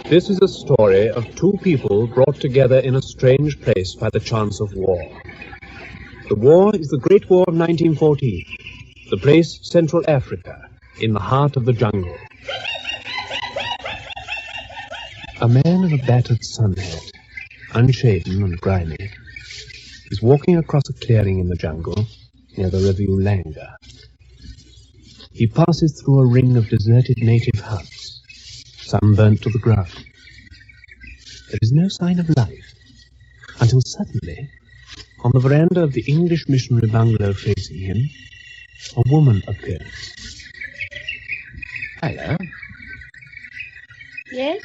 This is a story of two people brought together in a strange place by the chance of war. The war is the Great War of 1914. The place, Central Africa, in the heart of the jungle. A man in a battered sun hat, unshaven and grimy, is walking across a clearing in the jungle near the river Ulanga. He passes through a ring of deserted native huts, some burnt to the ground. There is no sign of life, until suddenly, on the veranda of the English missionary bungalow facing him, a woman appears. Hello. Yes?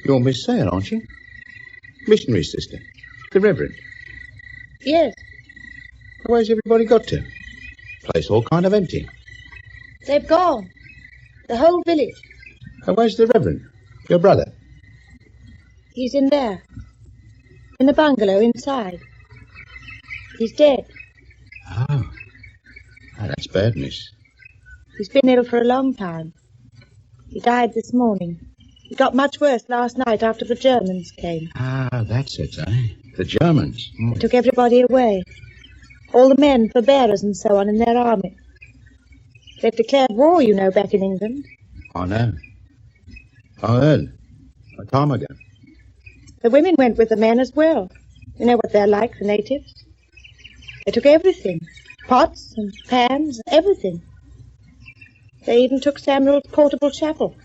You're Miss Sayre, aren't you? Missionary sister. The Reverend. Yes. Where's everybody got to? Place all kind of empty. They've gone. The whole village. And where's the Reverend? Your brother? He's in there. In the bungalow inside. He's dead. Oh, that's bad, miss. He's been ill for a long time. He died this morning. He got much worse last night after the Germans came. Ah, that's it, eh? The Germans. They took everybody away. All the men, the bearers and so on in their army. They've declared war, you know, back in England. I know. I heard. A time ago. The women went with the men as well. You know what they're like, the natives. They took everything. Pots and pans, everything. They even took Samuel's portable chapel.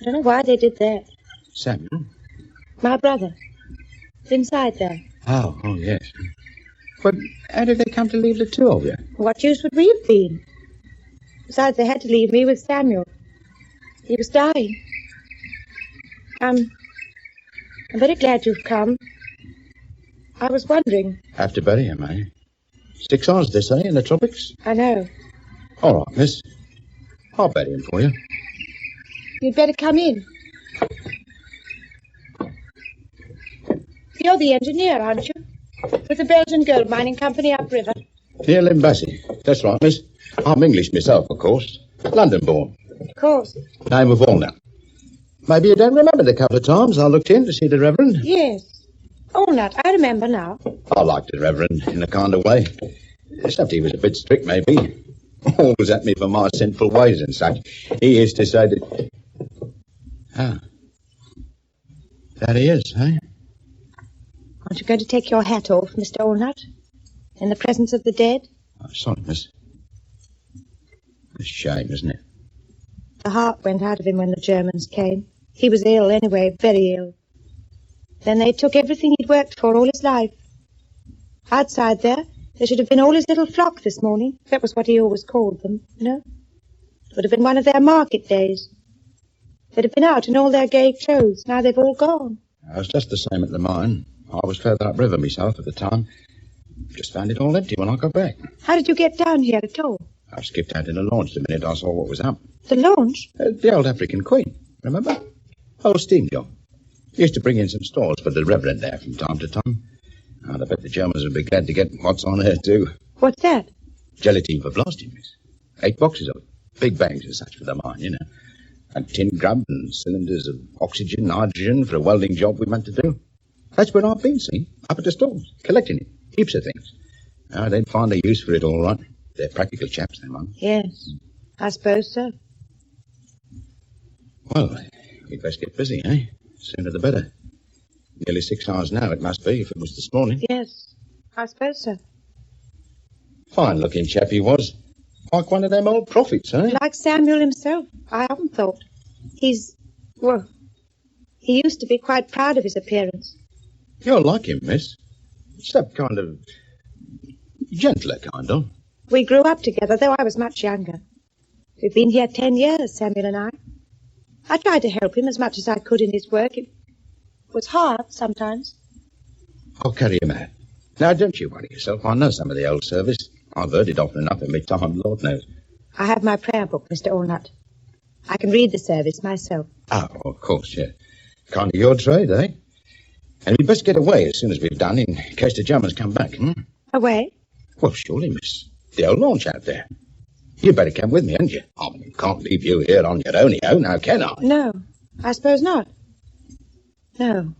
I don't know why they did that. Samuel? My brother. He's inside there. Oh, yes. But how did they come to leave the two of you? What use would we have been? Besides, they had to leave me with Samuel. He was dying. I'm very glad you've come. I was wondering. Have to bury him, eh? 6 hours, they say, in the tropics. I know. All right, miss. I'll bury him for you. You'd better come in. You're the engineer, aren't you? With the Belgian Gold Mining Company upriver. Near Limbassy. That's right, miss. I'm English myself, of course. London-born. Of course. Name of Walnut. Maybe you don't remember the couple of times I looked in to see the Reverend? Yes. Walnut, I remember now. I liked the Reverend in a kind of way. Except he was a bit strict, maybe. Always at me for my sinful ways and such. He used to say that... Ah. That he is, eh? Aren't you going to take your hat off, Mr. Walnut? In the presence of the dead? Oh, sorry, miss. It's a shame, isn't it? The heart went out of him when the Germans came. He was ill anyway, very ill. Then they took everything he'd worked for all his life. Outside there should have been all his little flock this morning. That was what he always called them, you know. It would have been one of their market days. They'd have been out in all their gay clothes. Now they've all gone. I was just the same at the mine. I was further upriver myself at the time. Just found it all empty when I got back. How did you get down here at all? I skipped out in the launch the minute I saw what was up. The launch? The old African Queen, remember? Old steam job. Used to bring in some stores for the Reverend there from time to time. I bet the Germans would be glad to get what's on her, too. What's that? Gelatine for blasting, miss. 8 boxes of it. Big bags and such for the mine, you know. And tin grub and cylinders of oxygen, hydrogen for a welding job we meant to do. That's where I've been, see? Up at the stores, collecting it. Heaps of things. They'd find a use for it all right. They're practical chaps, they might. Yes, I suppose so. Well, we'd best get busy, eh? Sooner the better. Nearly 6 hours now, it must be, if it was this morning. Yes, I suppose so. Fine-looking chap he was. Like one of them old prophets, eh? Like Samuel himself, I haven't thought. He used to be quite proud of his appearance. You're like him, miss. Except kind of... gentler, kind of. We grew up together, though I was much younger. We've been here 10 years, Samuel and I. I tried to help him as much as I could in his work. It was hard sometimes. I'll carry him out. Now, don't you worry yourself. I know some of the old service. I've heard it often enough in my time, Lord knows. I have my prayer book, Mr. Walnut. I can read the service myself. Oh, of course, yeah. Kind of your trade, eh? And we'd best get away as soon as we've done, in case the Germans come back, Away? Well, surely, miss. The old launch out there. You'd better come with me, hadn't you? I can't leave you here on your own, now, can I? No. I suppose not. No,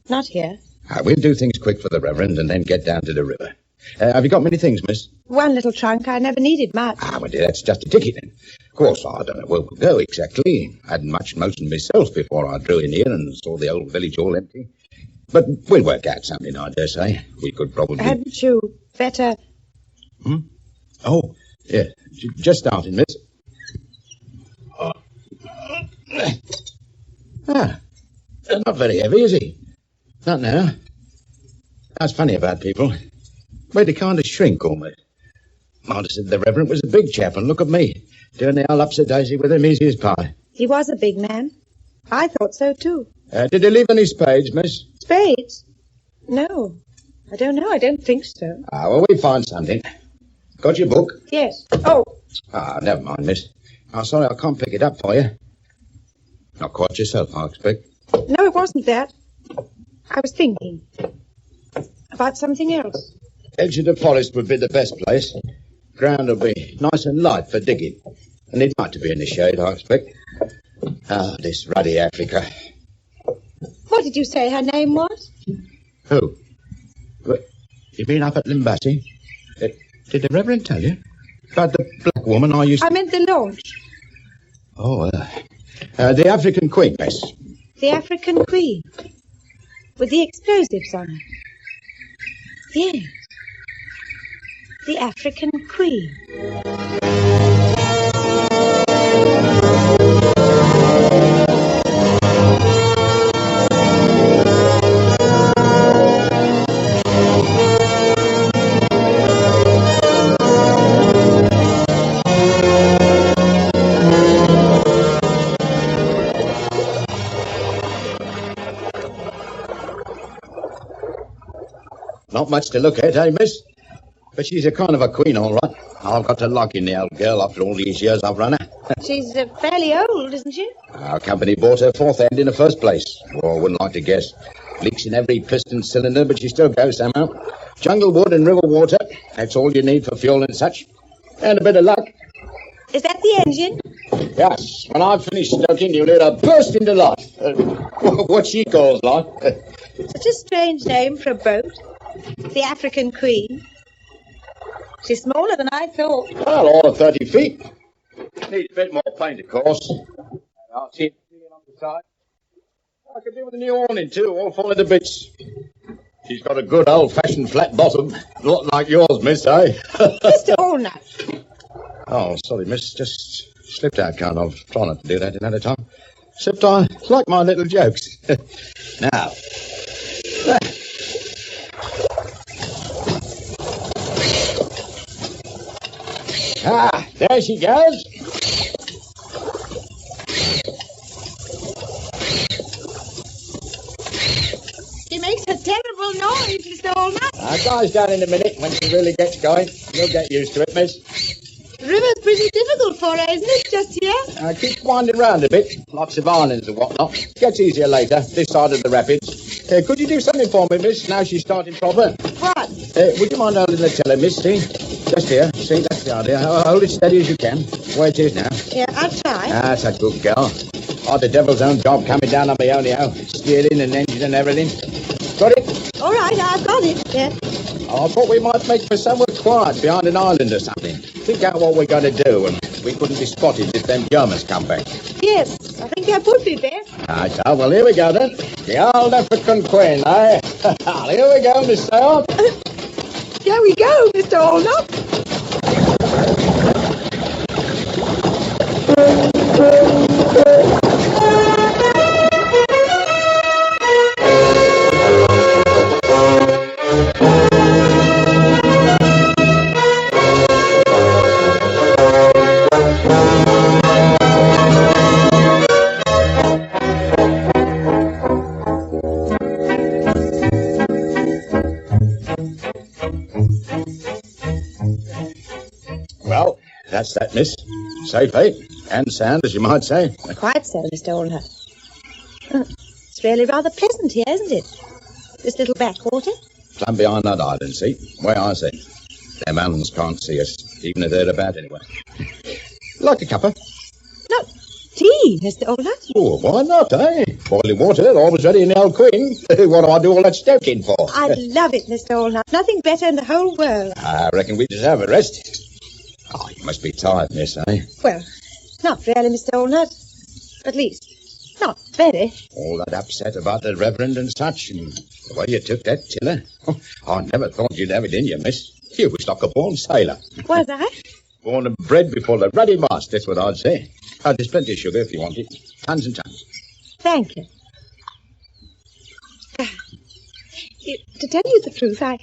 not here. We'll do things quick for the Reverend and then get down to the river. Have you got many things, miss? One little trunk. I never needed much. Well, dear, that's just a ticket then. Of course, I don't know where we'll go exactly. I hadn't much motion myself before I drew in here and saw the old village all empty. But we'll work out something, I dare say. We could probably... Hadn't you better... Oh, yeah. Just starting, miss. Not very heavy, is he? Not now. That's funny about people. They kind of shrink almost. Might have said the Reverend was a big chap, and look at me, doing the old upsy-daisy with him easy as pie. He was a big man. I thought so, too. Did he leave any spades, miss? Spades? No. I don't know. I don't think so. Well, we'll find something. Got your book? Yes. Oh. Never mind, miss. I'm sorry I can't pick it up for you. Not quite yourself, I expect. No, it wasn't that. I was thinking about something else. Exeter Forest would be the best place. Ground will be nice and light for digging. And it'd like to be in the shade, I expect. This ruddy Africa. What did you say her name was? Who? You mean up at Limbassi? Did the Reverend tell you? About the black woman I used to... I meant the launch. Oh, the African Queen, miss. The African Queen. With the explosives on her. Yes. The African Queen. Not much to look at, eh, miss? But she's a kind of a queen, all right. I've got to like in the old girl after all these years I've run her. She's fairly old, isn't she? Our company bought her fourth end in the first place. Oh, I wouldn't like to guess. Leaks in every piston cylinder, but she still goes somehow. Jungle wood and river water. That's all you need for fuel and such. And a bit of luck. Is that the engine? Yes. When I've finished stoking, you'll hear her burst into life. What she calls life. Such a strange name for a boat. The African Queen. She's smaller than I thought. Well, all of 30 feet. Needs a bit more paint, of course. I'll see it on the side. I could do with a new awning, too, all falling to bits. She's got a good old-fashioned flat bottom. Not like yours, miss, eh? Mr. Allnut. Oh, sorry, miss. Just slipped out, kind of. Try not to do that another time. Except I like my little jokes. Now. There she goes. She makes a terrible noise, Mr. Allnut. Dies down in a minute when she really gets going. You'll get used to it, miss. The river's pretty difficult for her, isn't it, just here? Keep winding round a bit. Lots of islands and whatnot. Gets easier later, this side of the rapids. Could you do something for me, miss, now she's starting proper? What? Would you mind holding the tiller, miss, see? Just here. See, that's the idea. Hold it steady as you can. Where it is now. Yeah, I'll try. That's a good girl. The devil's own job coming down on me only-o. Steering and engine and everything. Got it? All right, I've got it. Yeah. I thought we might make for somewhere quiet behind an island or something. Think out what we're going to do, and we couldn't be spotted if them Germans come back. Yes, I think that would be best. Right, well, here we go, then. The old African Queen, eh? Here we go, Miss Sale. Here we go, Mr. Allnut. Well, that's that, miss. Safe, eh? And sound, as you might say. Quite so, Mr. Allnut. It's really rather pleasant here, isn't it? This little backwater. Plumb behind that island, see? Where I say. Them animals can't see us, even if they're about anyway. Like a cuppa? No, Tea, Mr. Allnut? Oh, why not, eh? Boiling water, always ready in the old queen. What do I do all that stoking for? I'd love it, Mr. Allnut. Nothing better in the whole world. I reckon we deserve a rest. Oh, you must be tired, miss, eh? Well, not really, Mr. Allnut. At least, not very. All that upset about the Reverend and such, and the way you took that tiller. Oh, I never thought you'd have it in you, miss. You was like a born sailor. Was I? Born and bred before the ruddy mast, that's what I'd say. Oh, there's plenty of sugar if you want it. Tons and tons. Thank you. To tell you the truth, I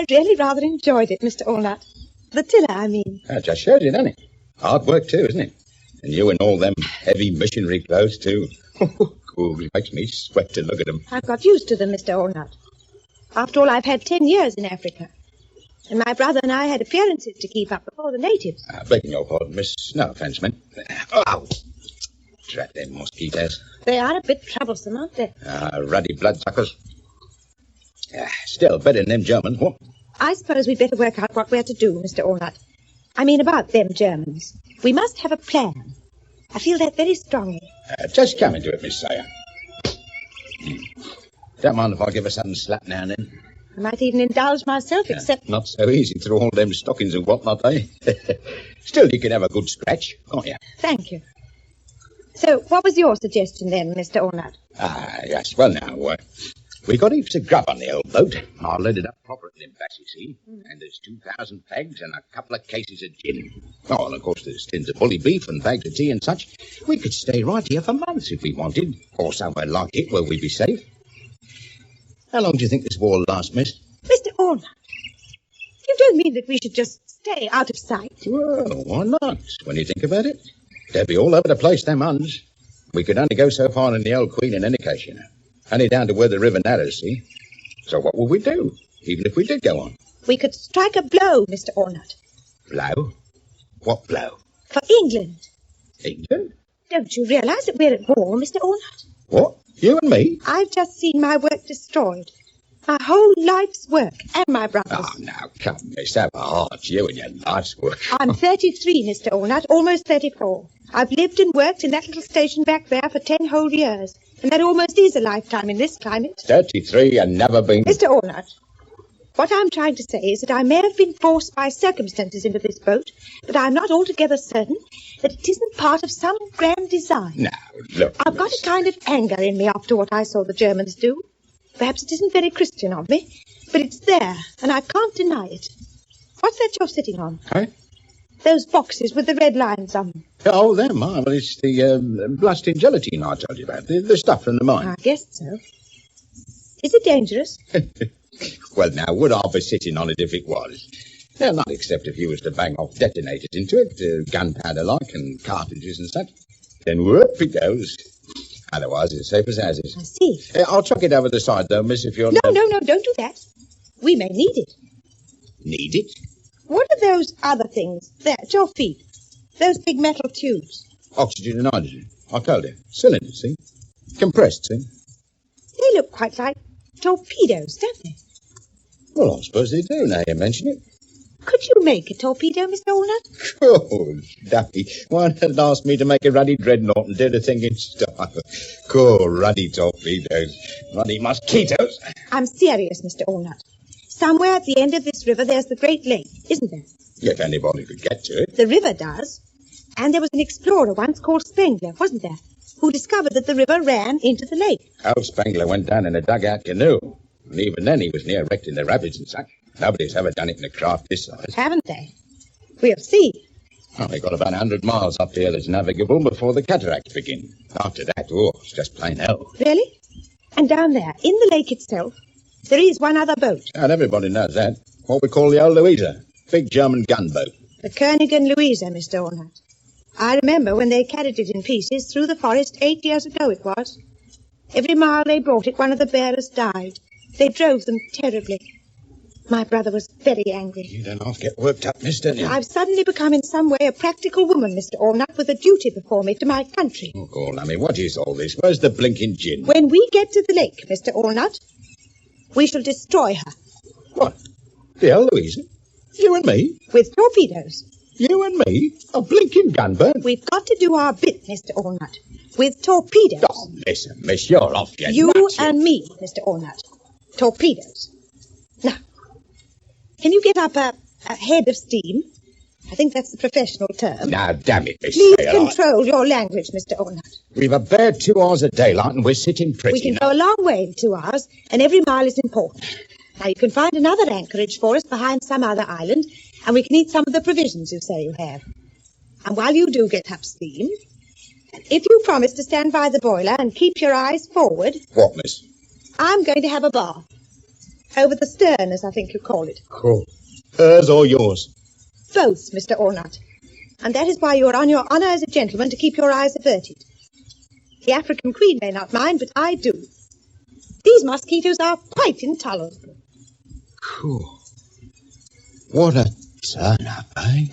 really rather enjoyed it, Mr. Allnut. The tiller, I mean. That just shows it, doesn't it? Hard work, too, isn't it? And you in all them heavy missionary clothes, too. Cool, it makes me sweat to look at them. I've got used to them, Mr. Allnut. After all, I've had 10 years in Africa. And my brother and I had appearances to keep up before the natives. Begging your pardon, miss. No offence, man. Oh, drat them mosquitoes. They are a bit troublesome, aren't they? Ruddy bloodsuckers. Still better than them Germans, what? I suppose we'd better work out what we're to do, Mr. Allnut. I mean about them Germans. We must have a plan. I feel that very strongly. Just come into it, Miss Sayer. Don't mind if I give her something slap now and then. I might even indulge myself, except... Not so easy through all them stockings and whatnot, eh? Still, you can have a good scratch, can't you? Thank you. So, what was your suggestion then, Mr. Allnut? Yes. Well, now, we got heaps of grub on the old boat. I loaded it up proper at them you see. And there's 2,000 pegs and a couple of cases of gin. Oh, and of course there's tins of bully beef and bags of tea and such. We could stay right here for months if we wanted. Or somewhere like it where we'd be safe. How long do you think this war will last, miss? Mr. Allnut, you don't mean that we should just stay out of sight? Well, why not, when you think about it? They'd be all over the place, them Huns. We could only go so far in the old Queen in any case, you know. Only down to where the river narrows, see? So what would we do, even if we did go on? We could strike a blow, Mr. Allnut. Blow? What blow? For England. England? Don't you realize that we're at war, Mr. Allnut? What? You and me? I've just seen my work destroyed. My whole life's work, and my brother's. Oh, now, come, miss, have a heart, you and your life's work. I'm 33, Mr. Allnut, almost 34. I've lived and worked in that little station back there for 10 whole years. And that almost is a lifetime in this climate. 33 and never been... Mr. Allnut, what I'm trying to say is that I may have been forced by circumstances into this boat, but I'm not altogether certain that it isn't part of some grand design. Now, look, I've got a kind of anger in me after what I saw the Germans do. Perhaps it isn't very Christian of me, but it's there, and I can't deny it. What's that you're sitting on? Huh? Those boxes with the red lines on them. Oh, them, well, it's the blasting gelatine I told you about, the stuff from the mine. I guessed so. Is it dangerous? Well, now, would I be sitting on it if it was? Well, not except if you was to bang off detonators into it, gunpowder-like and cartridges and such. Then whoop it goes. Otherwise, it's safe as houses. I see. I'll chuck it over the side, though, miss, if you're... No, don't do that. We may need it. Need it? What are those other things there at your feet? Those big metal tubes. Oxygen and hydrogen. I told you. Cylinders, see? Compressed, see? They look quite like torpedoes, don't they? Well, I suppose they do, now you mention it. Could you make a torpedo, Mr. Allnut? Oh, Duffy, why not ask me to make a ruddy dreadnought and do the thing in style? Cool, ruddy torpedoes. Ruddy mosquitoes. I'm serious, Mr. Allnut. Somewhere at the end of this river there's the Great Lake, isn't there? If anybody could get to it. The river does. And there was an explorer once called Spengler, wasn't there? Who discovered that the river ran into the lake. Old Spengler went down in a dugout canoe. And even then he was near wrecked in the rapids and such. Nobody's ever done it in a craft this size. Haven't they? We'll see. Well, they got about 100 miles up here that's navigable before the cataracts begin. After that, it's just plain hell. Really? And down there, in the lake itself, there is one other boat. And everybody knows that. What we call the old Louisa. Big German gunboat. The König and Louisa, Mr. Allnut. I remember when they carried it in pieces through the forest 8 years ago it was. Every mile they brought it, one of the bearers died. They drove them terribly. My brother was very angry. You don't half get worked up, miss, don't you? I've suddenly become in some way a practical woman, Mr. Allnut, with a duty before me to my country. Oh, God, I mean, what is all this? Where's the blinking gin? When we get to the lake, Mr. Allnut, we shall destroy her. What? The old Louisa? You and me? With torpedoes. You and me? A blinking gunboat? We've got to do our bit, Mr. Allnut, with torpedoes. Oh, listen, miss, you're off your You nuts. and me, Mr. Allnut. Torpedoes. Now, can you get up a head of steam? I think that's the professional term. Now, damn it, Miss Please Sailor. control your language, Mr. Allnut. We've a bare 2 hours of daylight and we're sitting pretty. We can now. go a long way in 2 hours, and every mile is important. Now, you can find another anchorage for us behind some other island, and we can eat some of the provisions you say you have. And while you do get up steam, if you promise to stand by the boiler and keep your eyes forward... What, miss? I'm going to have a bath. Over the stern, as I think you call it. Cool. Hers or yours? Both, Mr. Allnut. And that is why you are on your honour as a gentleman to keep your eyes averted. The African Queen may not mind, but I do. These mosquitoes are quite intolerable. Cool. What a turn-up, eh?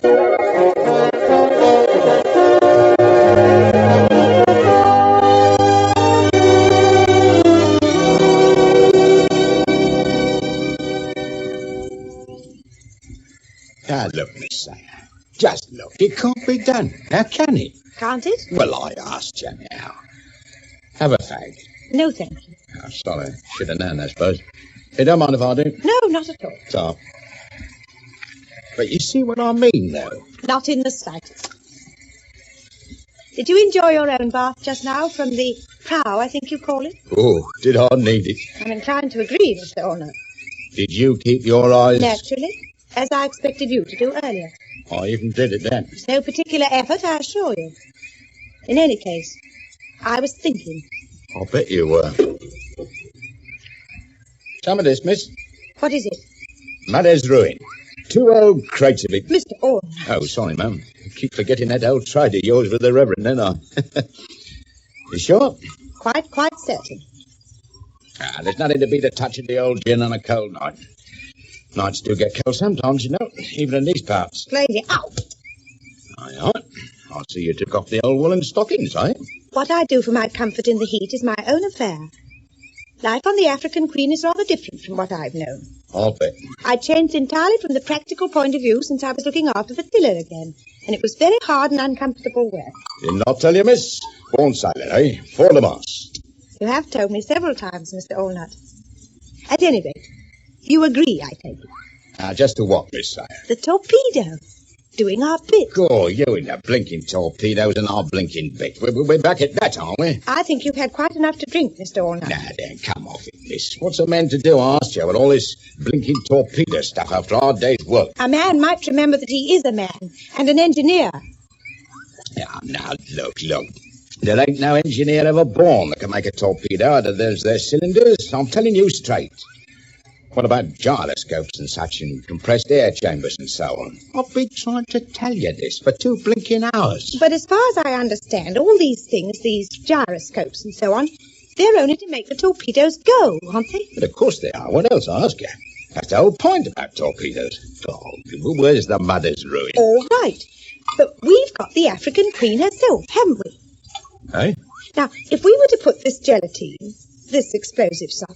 Now, look, Miss Sayer. Just look. It can't be done. How can it? Can't it? Well, I asked you now. Have a fag. No, thank you. Oh, sorry. Should have known, I suppose. You don't mind if I do? No, not at all. So. But you see what I mean, though? Not in the slightest. Did you enjoy your own bath just now from the prow, I think you call it? Oh, did I need it? I'm inclined to agree, Mr. Allnut. Did you keep your eyes? Naturally, as I expected you to do earlier. I even did it then. It's no particular effort, I assure you. In any case, I was thinking. I bet you were. Some of this, miss. What is it? Mother's ruin. 2 old crates of it. Mr. Allnut. Oh, sorry, ma'am. I keep forgetting that old trade of yours with the Reverend, don't I? You sure? Quite certain. There's nothing to beat a touch of the old gin on a cold night. Nights do get cold sometimes, you know, even in these parts. Lady, ow! Aye. I see you took off the old woolen stockings, eh? What I do for my comfort in the heat is my own affair. Life on the African Queen is rather different from what I've known. I'll bet. I changed entirely from the practical point of view since I was looking after the tiller again, and it was very hard and uncomfortable work. Didn't I tell you, miss? Born sailor, eh? For the mast. You have told me several times, Mr. Allnut. At any rate, you agree, I take it. Just to what, Miss Sayer? The torpedo. Doing our bit. Oh, you and the blinking torpedoes and our blinking bit. We're back at that, aren't we? I think you've had quite enough to drink, Mr. Allnut. Now, then, come off it, miss. What's a man to do, I asked you, with all this blinking torpedo stuff after our day's work? A man might remember that he is a man, and an engineer. Now, look. There ain't no engineer ever born that can make a torpedo out of their cylinders. I'm telling you straight. What about gyroscopes and such, and compressed air chambers and so on? I've been trying to tell you this for 2 blinking hours. But as far as I understand, all these things, these gyroscopes and so on, they're only to make the torpedoes go, aren't they? But of course they are. What else, I ask you? That's the whole point about torpedoes. Oh, where's the mother's ruin? All right. But we've got the African Queen herself, haven't we? Eh? Now, if we were to put this gelatine, this explosive stuff,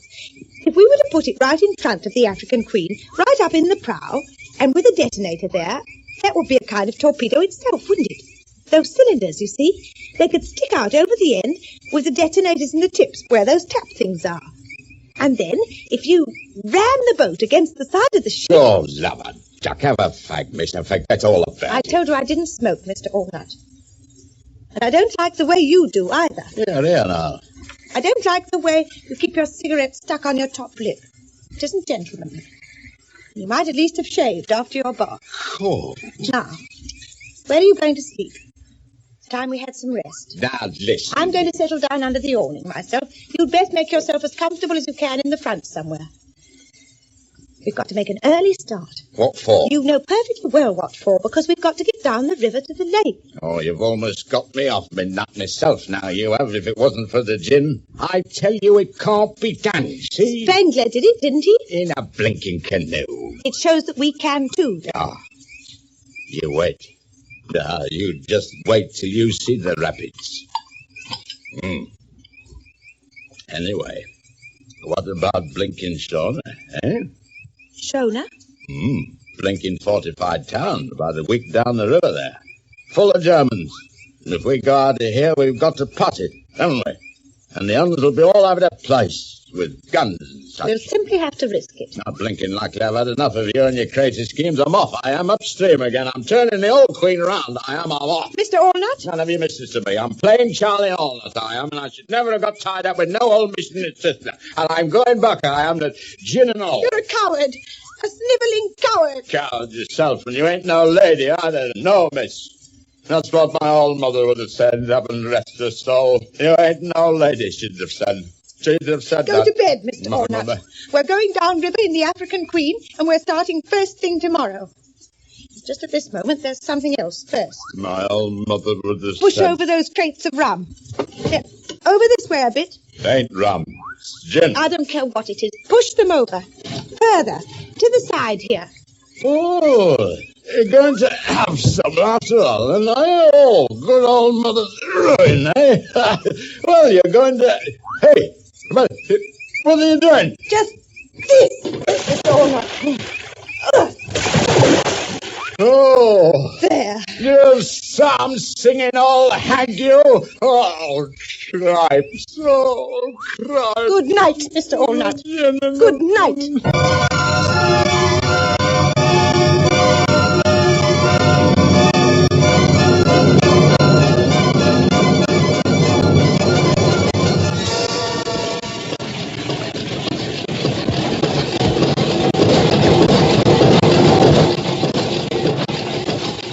if we were to put it right in front of the African Queen, right up in the prow, and with a detonator there, that would be a kind of torpedo itself, wouldn't it? Those cylinders, you see, they could stick out over the end with the detonators in the tips where those tap things are. And then, if you ram the boat against the side of the ship... Oh, lover, duck, have a fag, Mr. Fag. That's all about I it. told you I didn't smoke, Mr. Allnut. And I don't like the way you do, either. Yeah, now. I don't like the way you keep your cigarette stuck on your top lip. It isn't gentlemanly. You might at least have shaved after your bath. Oh. Now, where are you going to sleep? It's time we had some rest. Now, listen. I'm going to settle down under the awning myself. You'd best make yourself as comfortable as you can in the front somewhere. We've got to make an early start. What for? You know perfectly well what for, because we've got to get down the river to the lake. Oh, you've almost got me off my nut myself now, you have, if it wasn't for the gin. I tell you it can't be done, see? Spangler did it, didn't he? In a blinking canoe. It shows that we can too. You wait. You just wait till you see the rapids. Anyway, what about blinking Shona, eh? Shona? blinking fortified town about a week down the river there. Full of Germans. And if we go out of here, we've got to pot it, haven't we? And the Huns will be all over the place with guns and such. We'll simply have to risk it. Not blinking likely. I've had enough of you and your crazy schemes. I'm off. I am upstream again. I'm turning the old queen round. I'm off. Mr. Allnut? None of you misters to me. I'm plain Charlie Allnut, I am, and I should never have got tied up with no old missionary sister. And I'm going back, I am, the gin and all. You're a coward. A snivelling coward. Coward yourself, and you ain't no lady either. No, miss. That's what my old mother would have said, up and rest her soul. You ain't no lady, she'd have said. She'd have said Go that. to bed, Mr. No, Allnut. Mother. We're going downriver in the African Queen, and we're starting first thing tomorrow. Just at this moment, there's something else first. My old mother would have Push said... over those crates of rum. There. Over this way a bit. It ain't rum. It's gin. I don't care what it is. Push them over. Further. To the side here. Oh, you're going to have some after all, and I... Oh, good old mother's ruin, eh? Well, you're going to... Hey, what are you doing? Just this, Mr. Allnut. Oh, There. you psalm singing old hag, you. Oh, cripes. Oh, cripes. Good night, Mr. Allnut. Good night.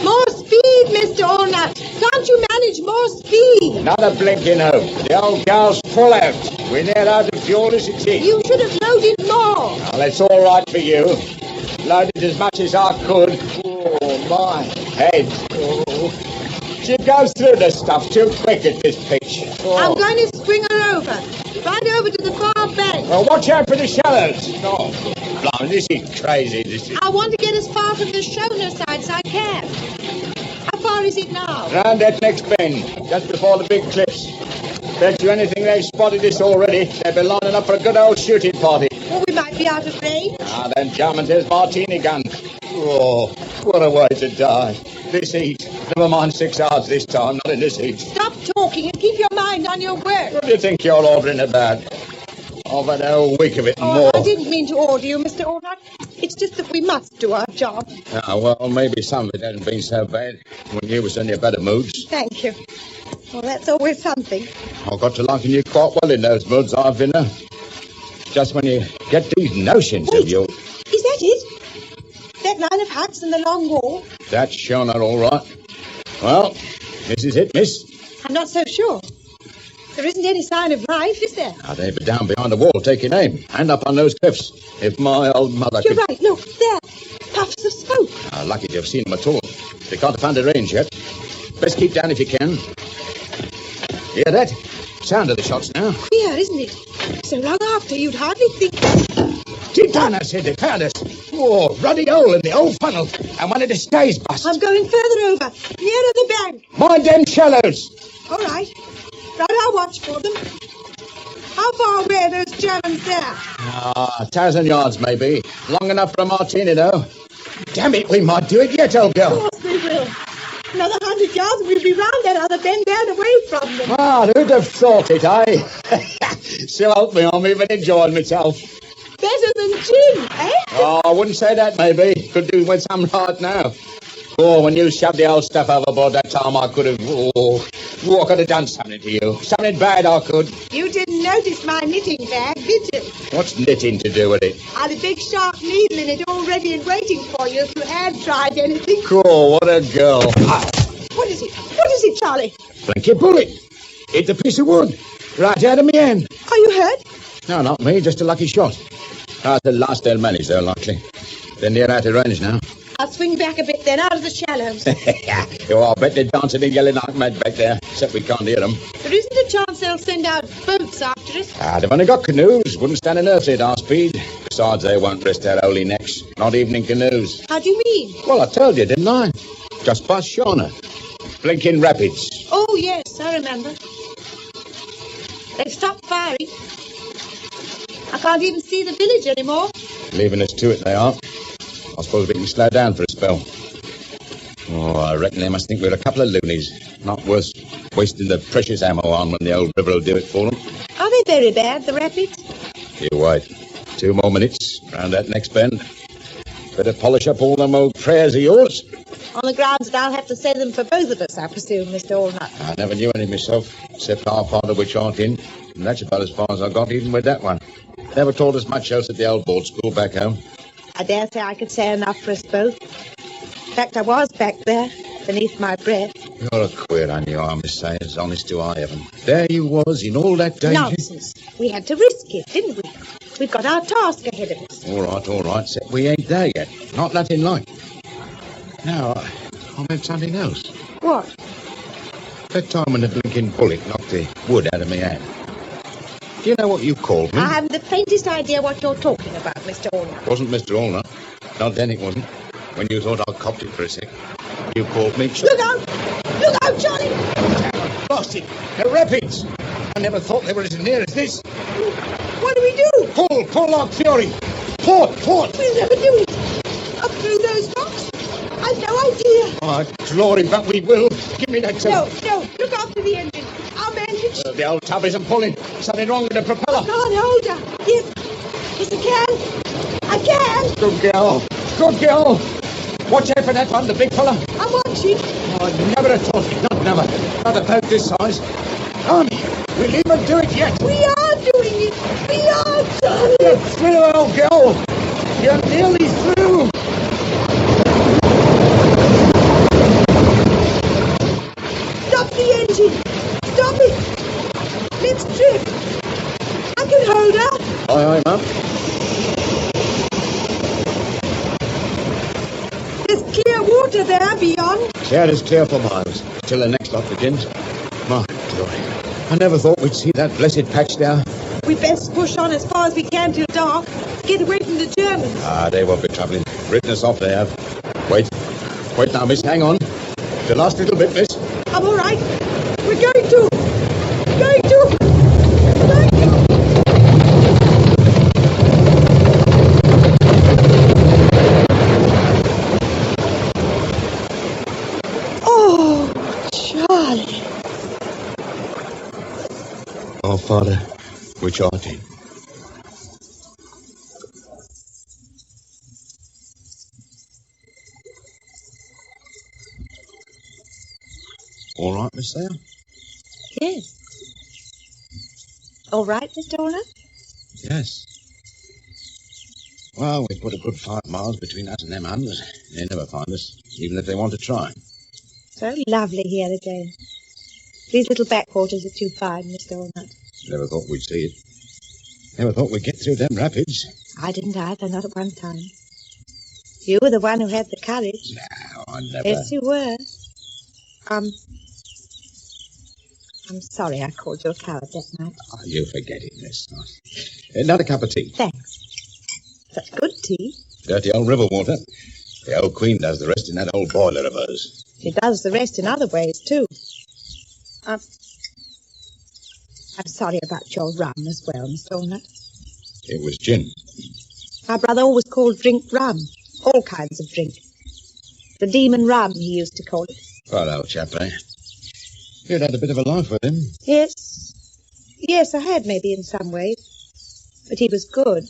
More speed, Mr. Allnut. Can't you manage more speed? Not a blinking hope. The old gal's full out. We're near out of fuel as it is. You should have loaded more. Well, it's all right for you. Loaded as much as I could. Oh, my head. Oh. She goes through the stuff too quick at this pitch. Oh. I'm going to swing her over. Right over to the far bank. Well, watch out for the shallows. Oh, blimey, this is crazy. This is... I want to get as far from the Shona side as I can. How far is it now? Round that next bend, just before the big cliffs. Bet you anything they've spotted this already. They've been lining up for a good old shooting party. Well, we might be out of range. Ah, then jam into his martini gun. Oh, what a way to die. This heat. Never mind 6 hours this time, not in this heat. Stop talking and keep your mind on your work. What do you think you're ordering about? I've had a whole week of it and Oh, more. I didn't mean to order you, Mr. Allnut. It's just that we must do our job. Ah, well, maybe some of it hasn't been so bad when you was in your better moods. Thank you. Well, that's always something. I've got to liken you quite well in those moods I've been in. Just when you get these notions Wait. of you. Is that it? That line of huts and the long wall? That's shown her all right. Well, this is it, miss. I'm not so sure. There isn't any sign of life, is there? Now, they'd be down behind the wall, taking aim, and up on those cliffs. If my old mother You're could... right. Look, there. Puffs of smoke. Lucky to have seen them at all. They can't have found the range yet. Best keep down if you can. Hear that? Sound of the shots now. Queer, isn't it? So long after, you'd hardly think... Keep down, I said. They found us. Oh, ruddy hole in the old funnel. And one of the stays bust. I'm going further over, nearer the bank. Mind them shallows. All right. Right, I'll watch for them. How far away are those Germans there? 1,000 yards, maybe. Long enough for a martini, though. Damn it, we might do it yet, old Of girl. course we will. Another 100 yards and we'll be round that other bend there and away from them. Ah, who'd have thought it, eh? So help me, I'm even enjoying myself. Better than gin, eh? Oh, I wouldn't say that, maybe. Could do with some right now. Oh, when you shoved the old stuff overboard that time, I could have... I could have done something to you. Something bad, I could. You didn't notice my knitting bag, did you? What's knitting to do with it? I had a big sharp needle in it all ready and waiting for you if you had tried anything. Cool, what a girl. Ah, What is it? What is it, Charlie? blinky bullet. Hit the piece of wood. Right out of my hand. Are you hurt? No, not me, just a lucky shot. That's the last they'll manage, though, likely. They're near out of range now. I'll swing back a bit then, out of the shallows. Oh, I bet they're dancing and yelling like mad back there, except we can't hear them. There isn't a chance they'll send out boats after us. They've only got canoes. Wouldn't stand an earthly at our speed. Besides, they won't risk their holy necks. Not even in canoes. How do you mean? Well, I told you, didn't I? Just past Shauna. Blinking Rapids. Oh, yes, I remember. They've stopped firing. I can't even see the village anymore. Leaving us to it, they are. I suppose we can slow down for a spell. Oh, I reckon they must think we're a couple of loonies. Not worth wasting the precious ammo on when the old river will do it for them. Are they very bad, the rapids? You're right. 2 more minutes round that next bend. Better polish up all them old prayers of yours. On the grounds that I'll have to send them for both of us, I presume, Mr. Allnut. I never knew any myself, except our part of which aren't in. And that's about as far as I got, even with that one. Never taught us much else at the old board school back home. I dare say I could say enough for us both. In fact, I was back there, beneath my breath. You're a queer one you are, Miss Sayers, honest to I heaven. There you was, in all that danger. Nonsense. We had to risk it, didn't we? We've got our task ahead of us. All right, except we ain't there yet. Not nothing like. Now, I meant something else. What? That time when the blinking bullet knocked the wood out of my hand. Do you know what you called me? I haven't the faintest idea what you're talking about, Mr. Allnut. Wasn't Mr. Allnut. Not then it wasn't. When you thought I copped it for a sec. You called me... Look out! Look out, Johnny! Lost it! The rapids! I never thought they were as near as this. What do we do? Pull like fury! Port! We'll never do it. Up through those rocks? I've no idea. Oh, glory, but we will. Give me that tub. No. Look after the engine. Our bandage. The old tub isn't pulling. Something wrong with the propeller. I can't hold her. Yes, I can. Good girl. Watch out for that one, the big fella. I'm watching. Oh, I never have thought it. Not a boat this size. Army, we'll even do it yet. We are doing it. We are, Johnny. You're through, old girl. You're nearly through. Stop the engine. Stop it. Let's drift. I can hold her. Aye, Mum. There's clear water there beyond. Clear as clear for miles, till the next lot begins. My glory. I never thought we'd see that blessed patch there. We best push on as far as we can till dark. Get away from the Germans. They won't be troubling. Written us off, they have. Wait now, miss, hang on. The last little bit, miss. I'm all right. We're going to. Oh, Charlie. Our Father, which art in. All right, Miss Sayre? Yes. All right, Mr. Allnut? Yes. Well, we put a good 5 miles between us and them hunters. They never find us, even if they want to try. So lovely here again. These little backwaters that you find, Mr. Allnut. Never thought we'd see it. Never thought we'd get through them rapids. I didn't either, not at one time. You were the one who had the courage. No, I never... Yes, you were. I'm sorry I called you a coward that night. Oh, you forget it, miss. Another cup of tea. Thanks. Such good tea. Dirty old river water. The old queen does the rest in that old boiler of hers. She does the rest in other ways, too. I'm sorry about your rum as well, Mr. Allnut. It was gin. My brother always called drink rum. All kinds of drink. The demon rum, he used to call it. Poor old chap, eh? You'd had a bit of a life with him. Yes, I had maybe in some ways. But he was good.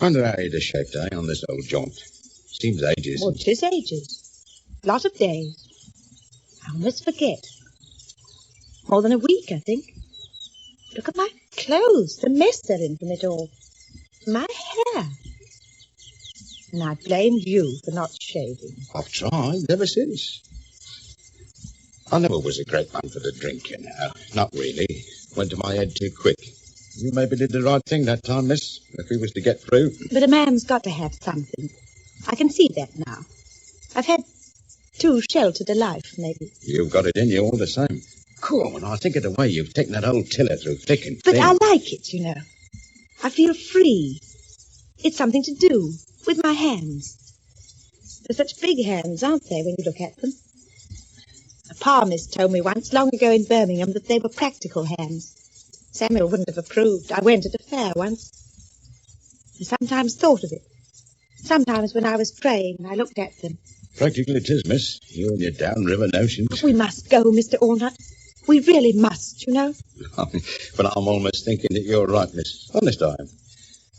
Wonder how he'd have shaped, eh, on this old jaunt. Seems ages. Well, 'tis ages. Lot of days. I almost forget. More than a week, I think. Look at my clothes, the mess they're in from it all. My hair. And I blame you for not shaving. I've tried ever since. I never was a great man for the drink, you know. Not really. Went to my head too quick. You maybe did the right thing that time, miss, if we was to get through. But a man's got to have something. I can see that now. I've had too sheltered a life, maybe. You've got it in you all the same. Cool, when I think of the way you've taken that old tiller through thick and thin. But I like it, you know. I feel free. It's something to do with my hands. They're such big hands, aren't they, when you look at them? A palmist told me once, long ago in Birmingham, that they were practical hands. Samuel wouldn't have approved. I went at a fair once. I sometimes thought of it. Sometimes when I was praying, I looked at them. Practically it is, miss. You and your downriver notions. We must go, Mr. Allnut. We really must, you know. But I'm almost thinking that you're right, miss. Honest I am.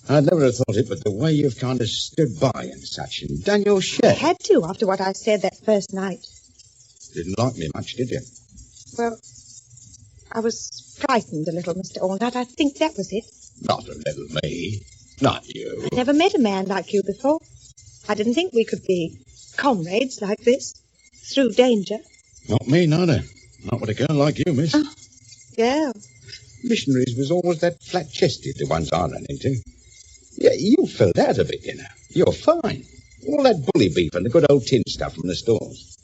I'd never have thought it, but the way you've kind of stood by and such and done your share. I had to after what I said that first night. Didn't like me much, did you? Well, I was frightened a little, Mr. Allnut. I think that was it. Not a little me. Not you. I never met a man like you before. I didn't think we could be comrades like this, through danger. Not me, neither. Not with a girl like you, miss. Oh, yeah. Missionaries was always that flat-chested, the ones I ran into. Yeah, you filled out a bit, you know. You're fine. All that bully beef and the good old tin stuff from the stores.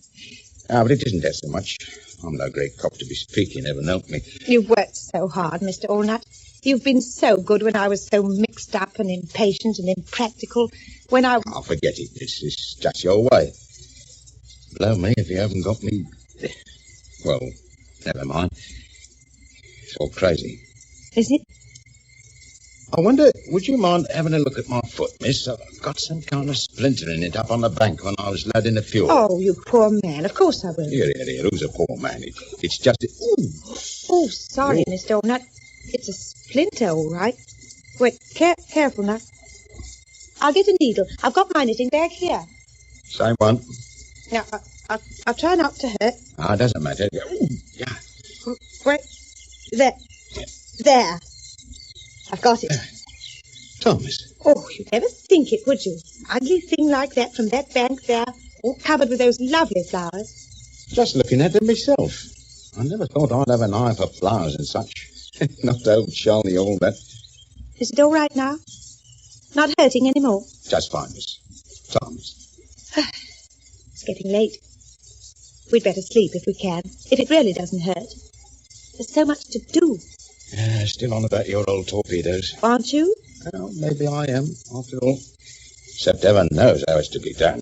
Ah, but it isn't that so much. I'm no great cop to be speaking, heaven help me. You've worked so hard, Mr. Allnut. You've been so good when I was so mixed up and impatient and impractical. When I... Oh, forget it. It's just your way. Blow me if you haven't got me... Well, never mind. It's all crazy. Is it? I wonder, would you mind having a look at my foot, miss? I've got some kind of splinter in it up on the bank when I was loading the fuel. Oh, you poor man. Of course I will. Here. Who's a poor man? It's just... Oh, sorry, Mr. Allnut. It's a splinter, all right. Wait, careful now. I'll get a needle. I've got my knitting bag here. Same one. Now, I'll try not to hurt. Ah, it doesn't matter. Ooh, yeah. Wait. There. I've got it. Thomas. Oh, you'd never think it, would you? Ugly thing like that from that bank there, all covered with those lovely flowers. Just looking at them myself. I never thought I'd have an eye for flowers and such. Not old Charlie, all that. Is it all right now? Not hurting anymore? Just fine, miss. Thomas. It's getting late. We'd better sleep if we can, if it really doesn't hurt. There's so much to do. Yeah, still on about your old torpedoes. Aren't you? Well, maybe I am, after all. Except heaven knows how it's to be done.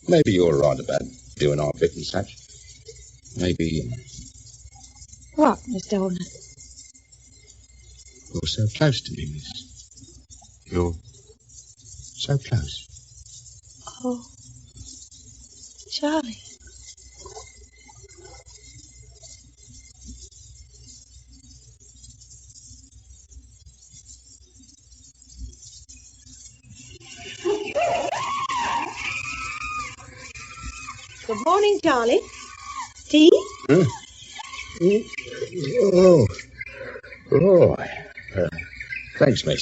Maybe you're right about doing our bit and such. Maybe... What, Mr. Allnut? You're so close to me, miss. You're so close. Oh, Charlie. Good morning, Charlie. Tea? Huh? Oh. Thanks, miss.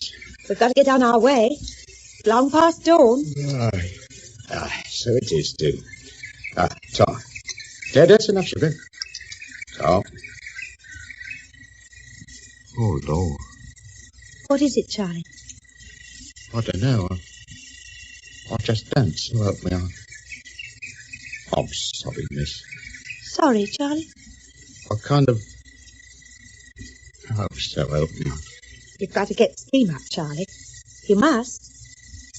We've got to get on our way. It's long past dawn. So it is, too. Tom. Yeah, that's enough, sugar. Tom. Oh, Lord. What is it, Charlie? I don't know. I just don't, so help me. I'm sorry, miss. Sorry, Charlie. I kind of... Oh, so help me. You've got to get steam up, Charlie. You must.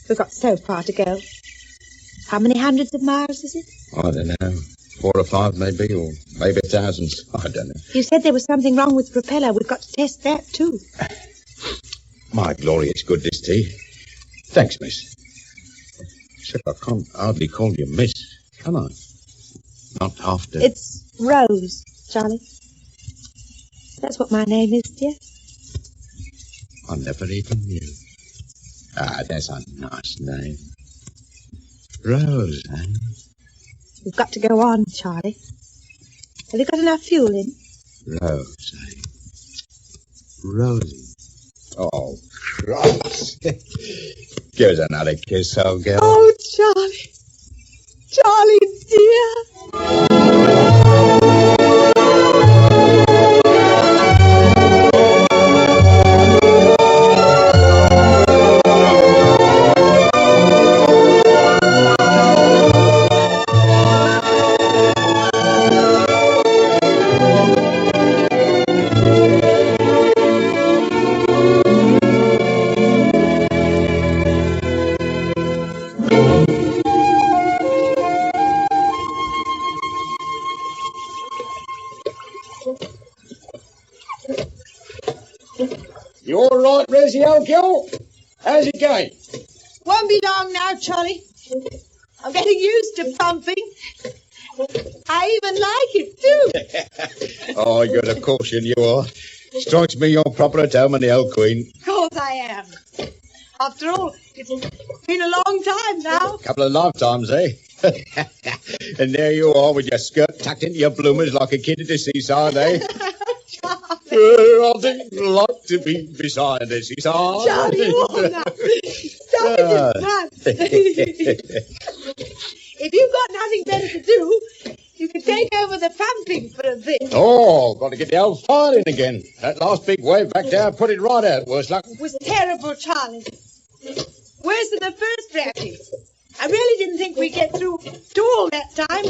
We've got so far to go. How many hundreds of miles is it? I don't know. 4 or 5, maybe, or maybe thousands. I don't know. You said there was something wrong with the propeller. We've got to test that, too. My glory, it's good, this tea. Thanks, miss. Except I can't hardly call you miss, can I? Not after... It's Rose, Charlie. That's what my name is, dear. I never even knew. That's a nice name. Rose, eh? We've got to go on, Charlie. Have you got enough fuel in? Rose, eh? Rosie. Oh, Christ. Give us another kiss, old girl. Oh, Charlie. Charlie, dear. You all right, Rosie, old girl? How's it going? Won't be long now, Charlie. I'm getting used to pumping. I even like it, too. Oh, you're a caution, you are. Strikes me you're proper at home on the old Queen. Of course I am. After all, it's been a long time now. Couple of lifetimes, eh? And there you are with your skirt tucked into your bloomers like a kid at the seaside, eh? I think like to be beside the seaside. Charlie, oh, now. Stop it, If you've got nothing better to do, you can take over the pumping for a bit. Oh, got to get the old fire in again. That last big wave back there put it right out, worse luck. It was terrible, Charlie. Worse than the first rapids. I really didn't think we'd get through all that time.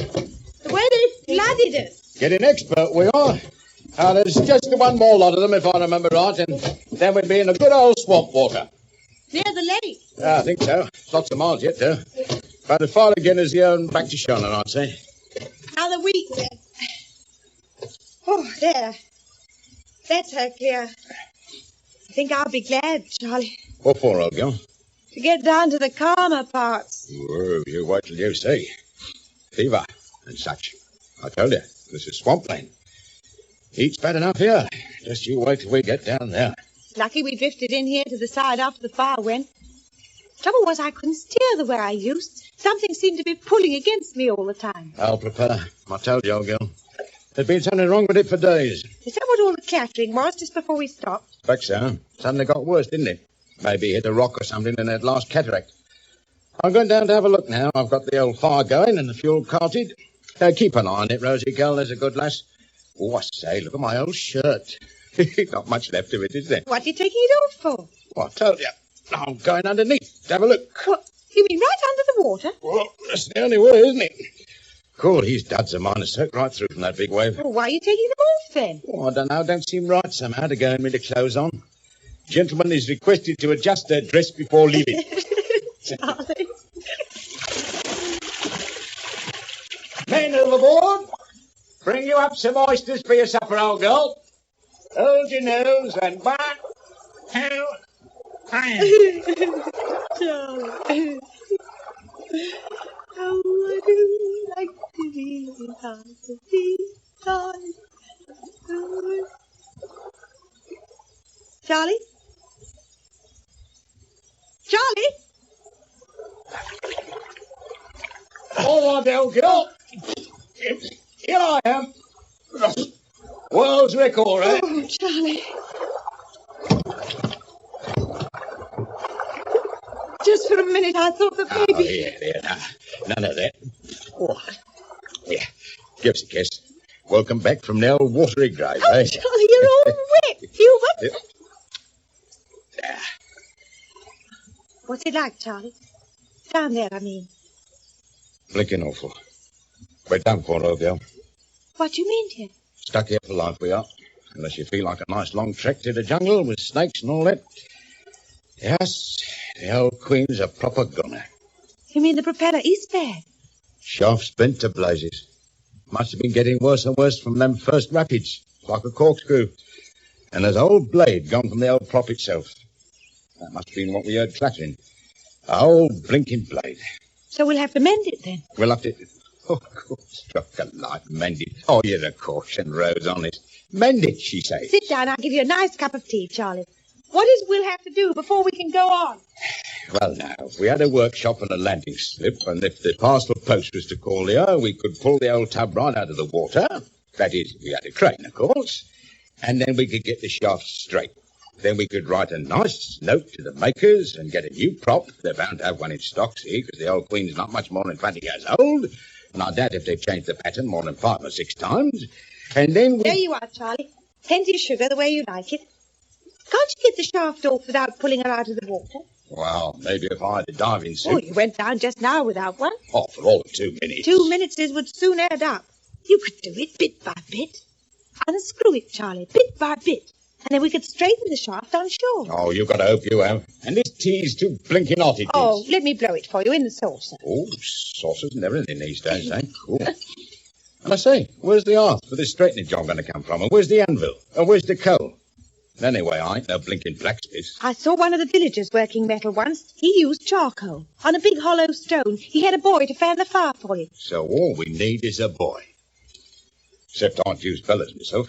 The way they flooded us. Getting expert, we are. There's just one more lot of them, if I remember right, and then we'd be in a good old swamp water. Near the lake? I think so. Lots of miles yet, though. But as far again as here and back to Shannon, I'd say. Another week, then. Oh, there. That's her clear. I think I'll be glad, Charlie. What for, old girl? To get down to the calmer parts. Whoa, you wait till you see. Fever and such. I told you, this is swampland. Heat's bad enough here. Just you wait till we get down there. Lucky we drifted in here to the side after the fire went. Trouble was I couldn't steer the way I used. Something seemed to be pulling against me all the time. Our propeller. I told you, old girl. There's been something wrong with it for days. Is that what all the clattering was just before we stopped? Expect so. Suddenly got worse, didn't it? Maybe hit a rock or something in that last cataract. I'm going down to have a look now. I've got the old fire going and the fuel carted. Keep an eye on it, Rosie girl. There's a good lass. Oh, I say, look at my old shirt. Not much left of it, is there? What are you taking it off for? Well, I told you. I'm going underneath. Have a look. What? You mean right under the water? Well, that's the only way, isn't it? Cool, these duds of mine are soaked right through from that big wave. Well, why are you taking them off, then? Oh, I don't know. Don't seem right somehow to go in with the clothes on. Gentleman is requested to adjust their dress before leaving. Charlie. Men overboard, bring you up some oysters for your supper, old girl. Hold your nose and 1, 2, 3. Charlie. Oh, I do like to be without the seaside. Charlie? Charlie? All right, old girl. Here I am. World's record, eh? Oh, Charlie. Just for a minute, I thought the baby... Oh, yeah. None of that. Oh. Yeah, give us a kiss. Welcome back from the old watery grave, Oh, eh? Charlie, you're all wet. You what? Yeah. What's it like, Charlie? Down there, I mean. Blinking awful. We're done for, old girl. What do you mean, dear? Stuck here for life, we are. Unless you feel like a nice long trek to the jungle with snakes and all that. Yes, the old Queen's a proper goner. You mean the propeller is bad? Shaft's bent to blazes. Must have been getting worse and worse from them first rapids, like a corkscrew. And there's a whole blade gone from the old prop itself. That must have been what we heard clattering. A whole blinking blade. So we'll have to mend it, then? We'll have to... Oh, God, struck a light, mend it. Oh, you're a caution, Rose, honest. Mend it, she says. Sit down, I'll give you a nice cup of tea, Charlie. What is it we'll have to do before we can go on? Well, now, if we had a workshop and a landing slip, and if the parcel post was to call here, we could pull the old tub right out of the water. That is, we had a crane, of course. And then we could get the shaft straight. Then we could write a nice note to the makers and get a new prop. They're bound to have one in stock, see, because the old Queen's not much more than 20 years old. And I doubt if they've changed the pattern more than 5 or 6 times. And then we... There you are, Charlie. Plenty of sugar, the way you like it. Can't you get the shaft off without pulling her out of the water? Well, maybe if I had a diving suit. Oh, you went down just now without one. Oh, for all of 2 minutes. 2 minutes would soon add up. You could do it bit by bit. Unscrew it, Charlie, bit by bit. And then we could straighten the shaft on shore. Oh, you've got to hope you have. And this tea's too blinking hot, it is. Oh, let me blow it for you in the saucer. Oh, saucers and everything these days, eh? Cool. And I say, where's the hearth for this straightening job going to come from? And where's the anvil? And where's the coal? Anyway, I ain't no blinking blacksmith. I saw one of the villagers working metal once. He used charcoal on a big hollow stone. He had a boy to fan the fire for him. So all we need is a boy. Except I've used bellows myself.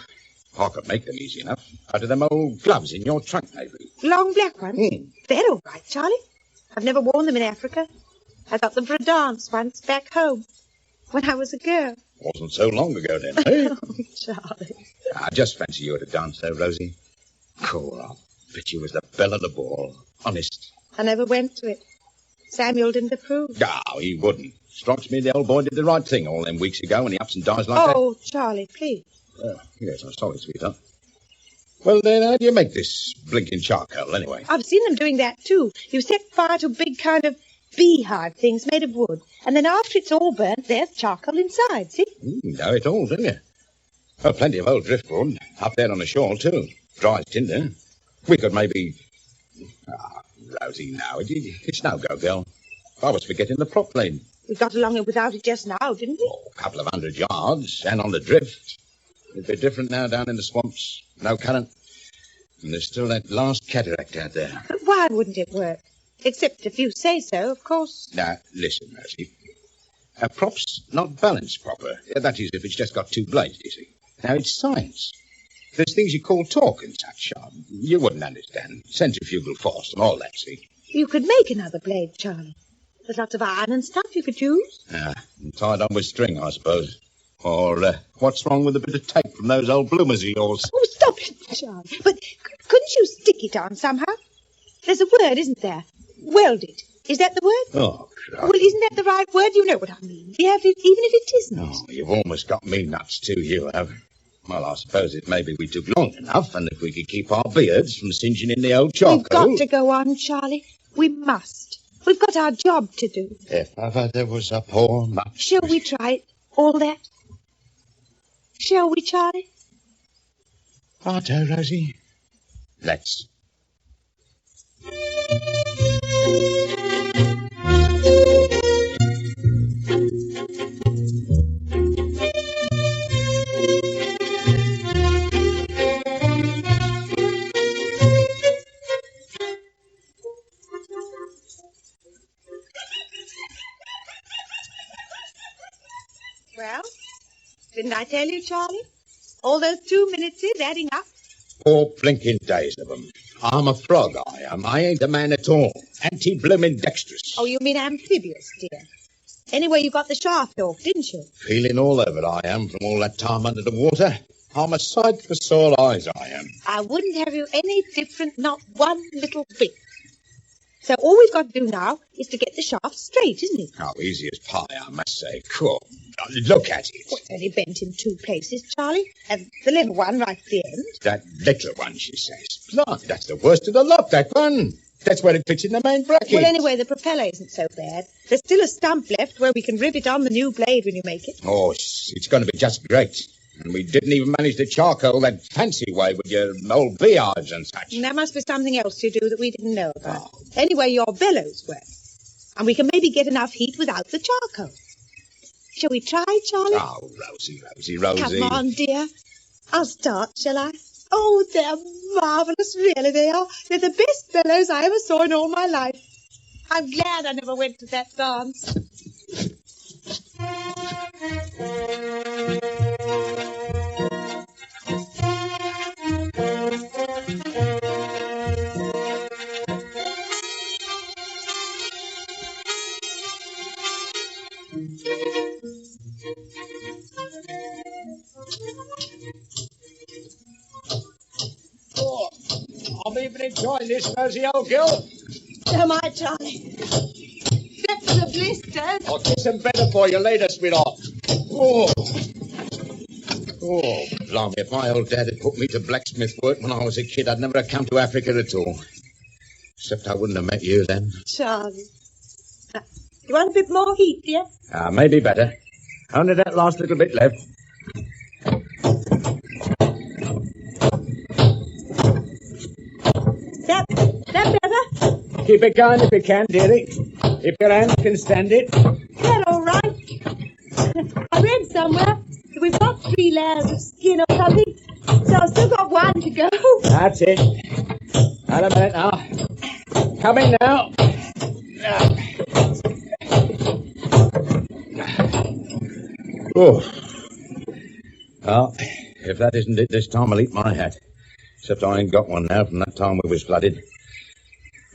I could make them easy enough. Out of them old gloves in your trunk, maybe. Long black ones? They're all right, Charlie. I've never worn them in Africa. I got them for a dance once back home when I was a girl. Wasn't so long ago then, eh? Oh, Charlie. I just fancy you at a dance though, Rosie. Cool, I'll bet you was the belle of the ball. Honest. I never went to it. Samuel didn't approve. No, he wouldn't. Strikes me the old boy did the right thing all them weeks ago when he ups and dies like that. Oh, Charlie, please. Yes, I'm sorry, sweetheart. Well, then, how do you make this blinking charcoal, anyway? I've seen them doing that, too. You set fire to big kind of beehive things made of wood, and then after it's all burnt, there's charcoal inside, see? Know it all, don't you? Well, plenty of old driftwood up there on the shore, too. Dry as tinder. We could maybe... Rosie, now, it's no go, girl. I was forgetting the prop lane. We got along without it just now, didn't we? Oh, a couple of 100 yards, and on the drift. It'd be different now down in the swamps. No current. And there's still that last cataract out there. But why wouldn't it work? Except if you say so, of course. Now, listen, Rosie. A prop's not balanced proper. That is, if it's just got two blades, you see. Now, it's science. There's things you call torque and such. You wouldn't understand. Centrifugal force and all that, see. You could make another blade, Charlie. There's lots of iron and stuff you could use. Tied on with string, I suppose. Or what's wrong with a bit of tape from those old bloomers of yours? Oh, stop it, Charlie. But couldn't you stick it on somehow? There's a word, isn't there? Welded. Is that the word? Oh, crap. Well, isn't that the right word? You know what I mean. Yeah, even if it isn't. Oh, you've almost got me nuts, too, you have. Well, I suppose it maybe we took long enough, and if we could keep our beards from singeing in the old charcoal... We've got to go on, Charlie. We must. We've got our job to do. If ever there was a poor much... Shall we try it? All that? Shall we, Charlie? Righto, Rosie. Let's. Well, didn't I tell you, Charlie? All those 2 minutes is adding up. 4 blinking days of them. I'm a frog, I am. I ain't a man at all. Anti-bloomin' dexterous. Oh, you mean amphibious, dear. Anyway, you got the shaft off, didn't you? Feeling all over it, I am, from all that time under the water. I'm a sight for sore eyes, I am. I wouldn't have you any different, not one little bit. So all we've got to do now is to get the shaft straight, isn't it? How easy as pie, I must say. Cool. Look at it. Well, it's only bent in 2 places, Charlie. And the little one right at the end. That little one, she says. Blimey, that's the worst of the lot, that one. That's where it fits in the main bracket. Well, anyway, the propeller isn't so bad. There's still a stump left where we can rivet on the new blade when you make it. Oh, it's going to be just great. And we didn't even manage to charcoal that fancy way with your old beards and such. And there must be something else you do that we didn't know about. Oh. Anyway, your bellows work. And we can maybe get enough heat without the charcoal. Shall we try, Charlie? Oh, Rosie. Come on, dear. I'll start, shall I? Oh, they're marvellous, really they are. They're the best bellows I ever saw in all my life. I'm glad I never went to that dance. Oh, I'm even enjoying this, Rosie, old girl. So am I, Charlie. Except for the blisters. I'll get some better for you later, sweetheart. Oh, blimey, if my old dad had put me to blacksmith work when I was a kid, I'd never have come to Africa at all. Except I wouldn't have met you then. Charlie. You want a bit more heat, dear? Maybe better. Only that last little bit left. That better? Keep it going if you can, dearie. If your hands can stand it. That all right? I read somewhere that we've got 3 layers of skin or something. So I've still got one to go. That's it. Not a minute now. Coming now. Oh. Well, if that isn't it this time, I'll eat my hat. Except I ain't got one now from that time we was flooded.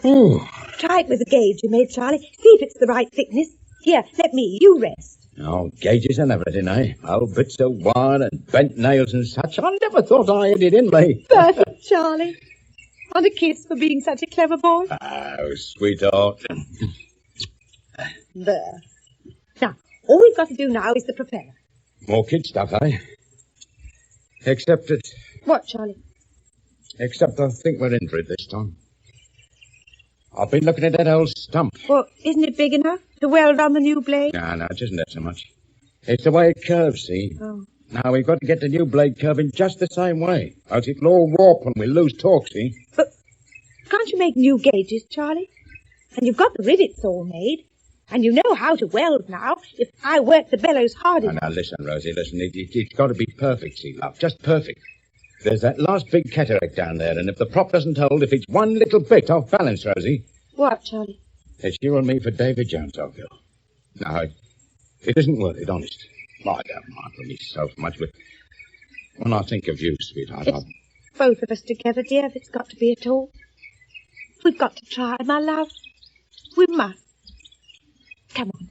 Ooh. Try it with the gauge you made, Charlie. See if it's the right thickness. Here, let me. You rest. Oh, gauges and everything, eh? Old bits of wire and bent nails and such. I never thought I had it in me. Perfect, Charlie. And a kiss for being such a clever boy. Oh, sweetheart. There. Now, all we've got to do now is the propeller. More kid stuff, eh? Except it... What, Charlie? Except I think we're in for it this time. I've been looking at that old stump. Well, isn't it big enough to weld on the new blade? No, it isn't that so much. It's the way it curves, see? Oh. Now, we've got to get the new blade curving just the same way. Else it'll all warp when we lose torque, see? But can't you make new gauges, Charlie? And you've got the rivets all made. And you know how to weld now, if I work the bellows hard enough. Now, listen, Rosie, listen. It's got to be perfect, see, love. Just perfect. There's that last big cataract down there, and if the prop doesn't hold, if it's one little bit off balance, Rosie... What, Charlie? It's you and me for David Jones, old girl. No, it isn't worth it, honest. I don't mind for myself much, but when I think of you, sweetheart, It's both of us together, dear, if it's got to be at all. We've got to try, my love. We must. Come on.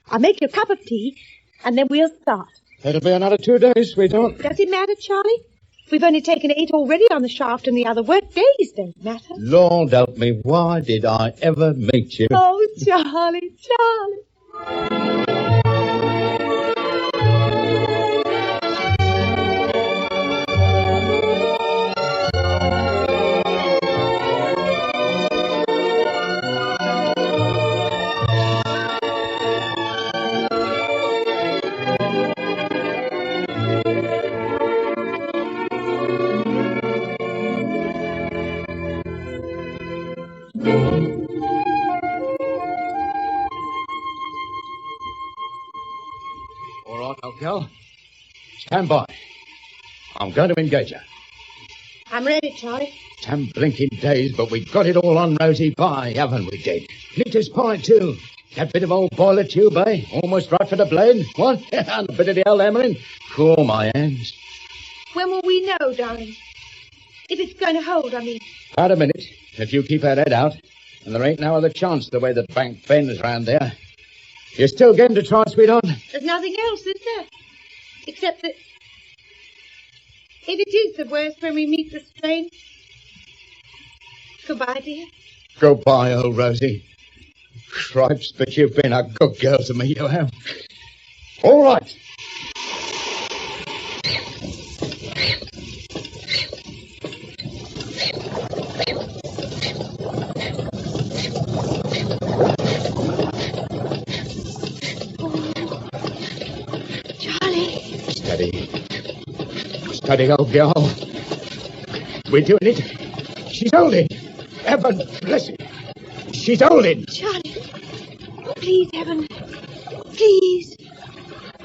I'll make you a cup of tea, and then we'll start. It'll be another 2 days, sweetheart. Does it matter, Charlie? We've only taken 8 already on the shaft, and the other work days don't matter. Lord help me, why did I ever meet you? Oh, Charlie, Charlie. All right, old girl. Stand by. I'm going to engage her. I'm ready, Charlie. 10 blinking days, but we got it all on Rosie Pie, haven't we, Dick? Neat as pie, too. That bit of old boiler tube, eh? Almost right for the blade. What? And a bit of the old hammering. Cool my hands. When will we know, darling? If it's going to hold, I mean. About a minute, if you keep her head out. And there ain't no other chance the way the bank bends round there. You still game to try, sweetheart? There's nothing else, is there? Except that... If it is the worst when we meet the strain... Goodbye, dear. Goodbye, old Rosie. Cripes, but you've been a good girl to me, you have. All right. Charlie. Steady, old girl. We're doing it. She's holding. Heaven bless it. She's holding. Charlie. Please, Heaven. Please.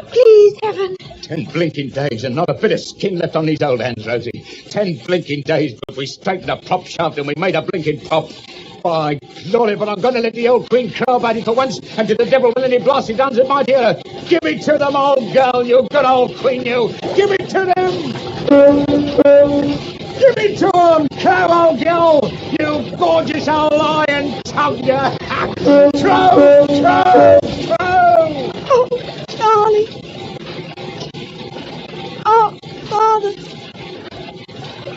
Please, Heaven. 10 blinking days and not a bit of skin left on these old hands, Rosie. 10 blinking days, but we straightened a prop shaft and we made a blinking pop. By glory, but I'm going to let the old queen crow about it for once, and to the devil will any blasted guns at my dear. Give it to them, old girl, you good old queen, you. Give it to them. Give it to them, cow, old girl. You gorgeous old lion tongue, you. Throw. Oh, Charlie. Oh, Father.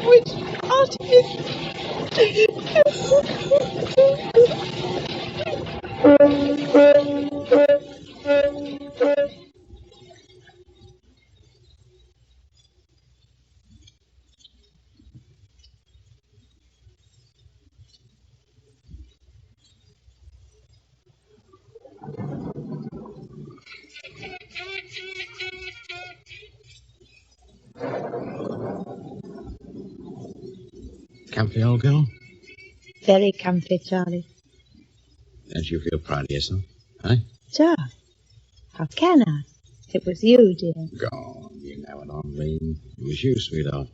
Which part of it? Comfy, old girl? Very comfy, Charlie. Don't you feel proud of yourself, eh? Charlie, how can I? It was you, dear. God, you know what I mean. It was you, sweetheart.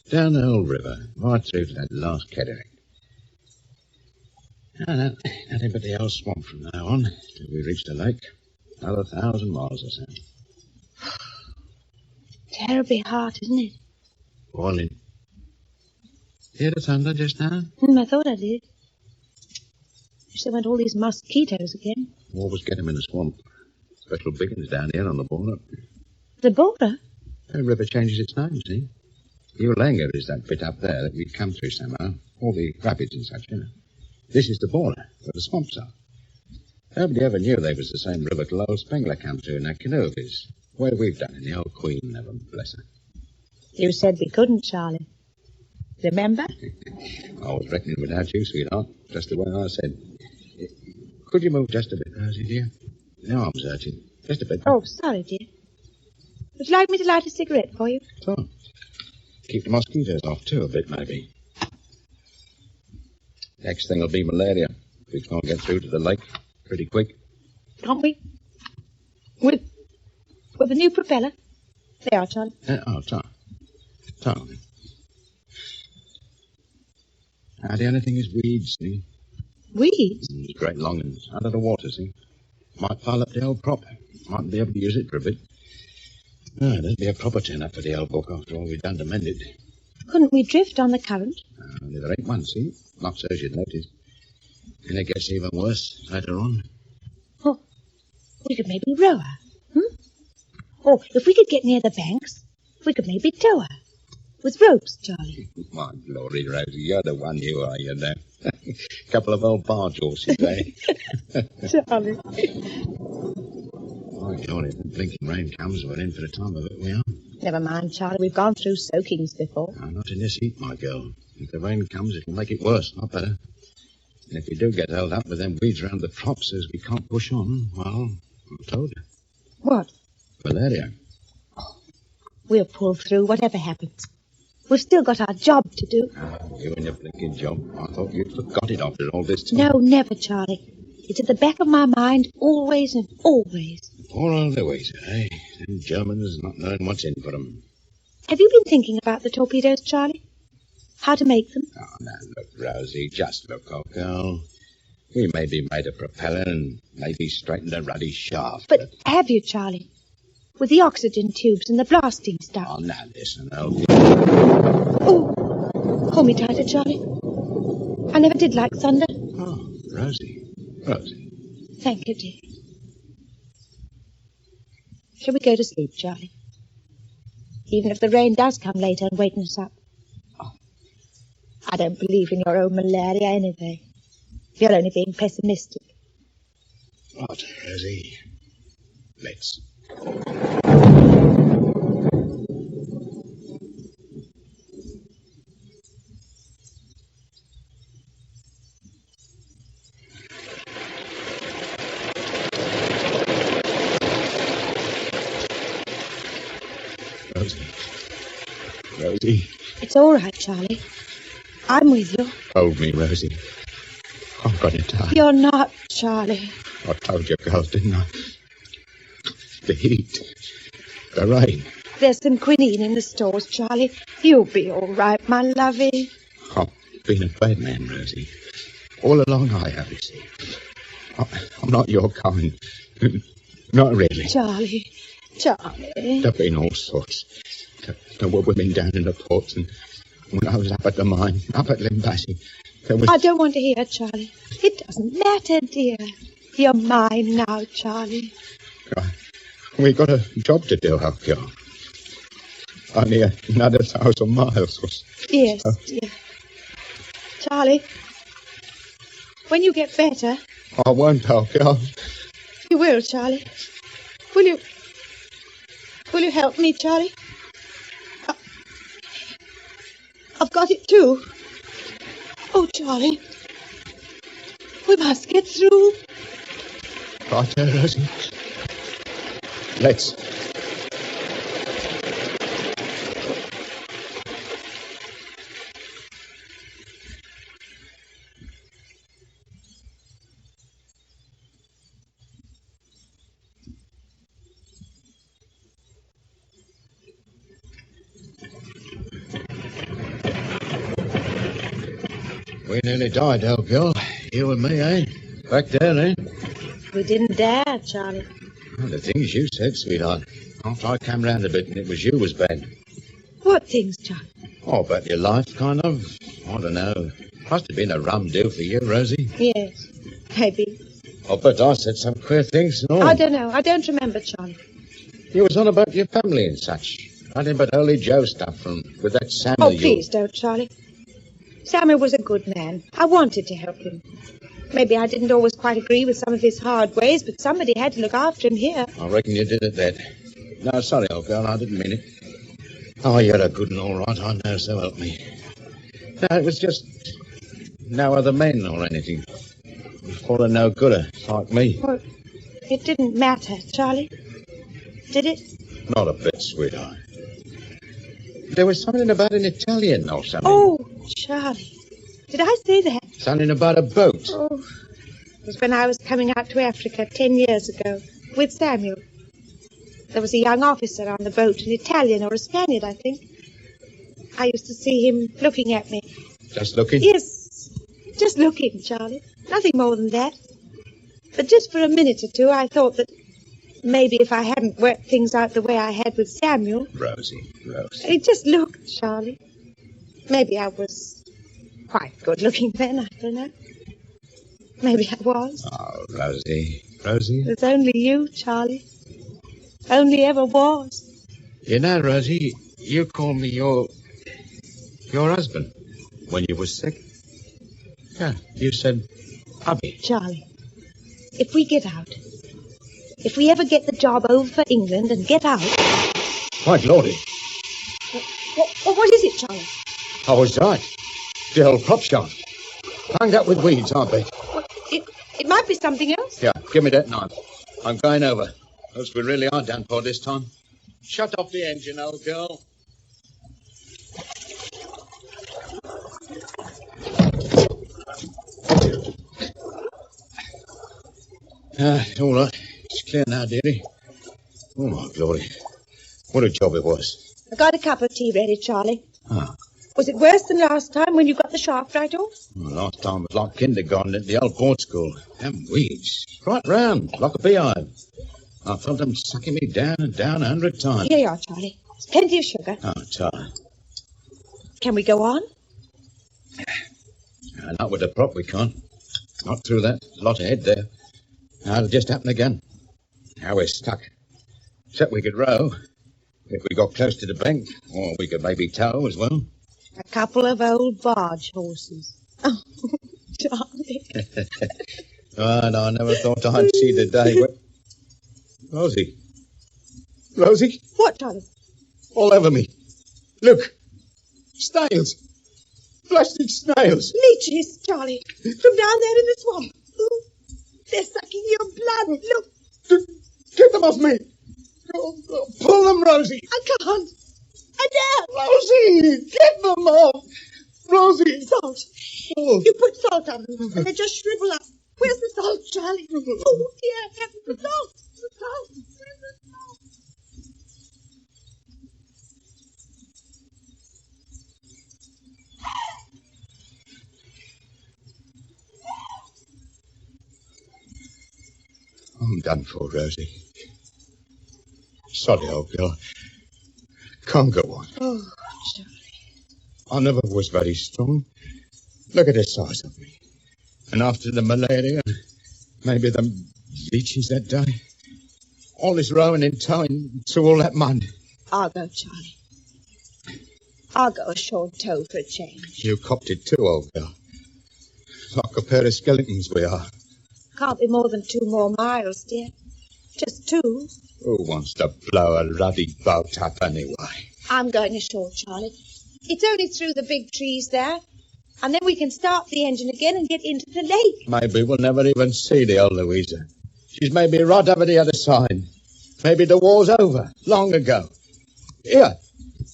Down the whole river, right through to that last cataract. No, nothing but the old swamp from now on till we reach the lake. Another 1,000 miles or so. Terribly hot, isn't it? Boiling. Hear the thunder just now? I thought I did. Wish there weren't all these mosquitoes again. Always get 'em in the swamp. Special big ones down here on the border. The border? The river changes its name, see? Ulanga is that bit up there that we come through somehow. All the rapids and such, you know. This is the border, where the swamps are. Nobody ever knew they was the same river till old Spengler come through in that canoe of his. Way we've done in the old Queen of 'em, bless her. You said we couldn't, Charlie. Remember? I was reckoning without you, sweetheart. Just the way I said. Could you move just a bit, Rosie, dear? The arm's hurting. Just a bit. Oh, sorry, dear. Would you like me to light a cigarette for you? So, keep the mosquitoes off, too, a bit, maybe. Next thing will be malaria. We can't get through to the lake pretty quick. Can't we? With a new propeller? There are, Charlie. Tom. The only thing is weeds, see? Weeds? Great long ones, under the water, see? Might pile up the old prop. Mightn't be able to use it for a bit. There'd be a proper turn-up for the old book after all we've done to mend it. Couldn't we drift on the current? Only there ain't one, see? Not so as you'd notice. And it gets even worse later on. Oh, we could maybe row her. Or if we could get near the banks, we could maybe tow her. With ropes, Charlie. My glory, Rosie, you're the one you are, you know. Couple of old barge horses, eh? Charlie. My God, if the blinking rain comes, we're in for the time of it, we are. Never mind, Charlie. We've gone through soakings before. No, not in this heat, my girl. If the rain comes, it'll make it worse, not better. And if we do get held up with them weeds around the props as we can't push on, well, I told you. What? Malaria. We'll pull through, whatever happens. We've still got our job to do. You and your blinking job. I thought you'd forgot it after all this time. No, never, Charlie. It's at the back of my mind always and always. Poor old Louise, eh? Them Germans not knowing what's in for them. Have you been thinking about the torpedoes, Charlie? How to make them? Oh, now, look, Rosie, just look, old girl. We may be made a propeller and maybe straightened a ruddy shaft. But have you, Charlie? With the oxygen tubes and the blasting stuff. Oh, now listen, old... Oh, hold me tighter, Charlie. I never did like thunder. Oh, Rosie. Thank you, dear. Shall we go to sleep, Charlie? Even if the rain does come later and waken us up. Oh, I don't believe in your own malaria anyway. You're only being pessimistic. What, Rosie? Let's. Rosie. It's all right, Charlie. I'm with you. Hold me, Rosie. I'm going to die. You're not, Charlie. I told you, girls, didn't I? The heat. The rain. There's some quinine in the stores, Charlie. You'll be all right, my lovey. I've been a bad man, Rosie. All along I have, you see. I'm not your kind. Not really. Charlie. There've been all sorts. There were women down in the ports, and when I was up at the mine, up at Limbassi, there was... I don't want to hear it, Charlie. It doesn't matter, dear. You're mine now, Charlie. We got a job to do, old girl. Only another 1,000 miles. Yes, dear. Charlie, when you get better... I won't, old girl. You will, Charlie. Will you help me, Charlie? I've got it too. Oh, Charlie. We must get through. Right there, Rosie. Let's. We nearly died, old girl. You and me, eh? Back there, eh? We didn't dare, Charlie. Well, the things you said, sweetheart. After I came round a bit and it was you was bad. What things, Charlie? Oh, about your life, kind of. I don't know. Must have been a rum deal for you, Rosie. Yes, maybe. Oh, but I said some queer things and all. I don't know. I don't remember, Charlie. You was on about your family and such. Nothing but Holy Joe stuff from with that Samuel. Oh, please don't, Charlie. Samuel was a good man. I wanted to help him. Maybe I didn't always quite agree with some of his hard ways, but somebody had to look after him here. I reckon you did it then. No, sorry, old girl, I didn't mean it. Oh, you're a good and all right, I know, so help me. No, it was just no other men or anything. For a no-gooder like me. Well, it didn't matter, Charlie. Did it? Not a bit, sweetheart. There was something about an Italian or something. Oh, Charlie. Did I say that? Something about a boat. Oh, it was when I was coming out to Africa 10 years ago with Samuel. There was a young officer on the boat, an Italian or a Spaniard, I think. I used to see him looking at me. Just looking? Yes, just looking, Charlie. Nothing more than that. But just for a minute or two, I thought that maybe if I hadn't worked things out the way I had with Samuel... Rosie. He just looked, Charlie. Maybe I was quite good-looking then, I don't know. Maybe I was. Oh, Rosie. There's only you, Charlie. Only ever was. You know, Rosie, you called me your husband when you was sick. Yeah, you said, hubby. Charlie, if we get out, if we ever get the job over for England and get out... My lordy. What is it, Charlie? I was right. The old prop shop. Hung up with weeds, I bet. Well, it might be something else. Yeah, give me that knife. I'm going over. Else we really are done for this time. Shut off the engine, old girl. All right. It's clear now, dearie. Oh, my glory. What a job it was. I got a cup of tea ready, Charlie. Ah. Was it worse than last time when you got the shaft right off? Well, last time was like kindergarten at the old board school. Them weeds. Right round, like a beehive. I felt them sucking me down and down 100 times. Here you are, Charlie. There's plenty of sugar. Oh, Tar. Can we go on? Not with the prop, we can't. Not through that lot ahead there. Now, it'll just happen again. Now we're stuck. Except we could row. If we got close to the bank. Or we could maybe tow as well. A couple of old barge horses. Oh, Charlie. And I never thought I'd see the day when... Rosie. Rosie? What, Charlie? All over me. Look. Snails. Plastic snails. Leeches, Charlie. From down there in the swamp. Oh, they're sucking your blood. Look. Get them off me. Oh, pull them, Rosie. I can't. I dare. Rosie, get them off. Rosie. Salt. Oh. You put salt on them and they just shrivel up. Where's the salt, Charlie? Oh, dear. The salt. The salt. Where's the salt? I'm done for, Rosie. Sorry, old girl. Can't go on. Oh, Charlie. I never was very strong. Look at the size of me. And after the malaria, maybe the leeches that day, all this rowing and towing through all that mud. I'll go, Charlie. I'll go ashore and tow for a change. You copped it too, old girl. Like a pair of skeletons we are. Can't be more than 2 more miles, dear. Just 2. Who wants to blow a ruddy boat up anyway? I'm going ashore, Charlie. It's only through the big trees there. And then we can start the engine again and get into the lake. Maybe we'll never even see the old Louisa. She's maybe right over the other side. Maybe the war's over, long ago. Here,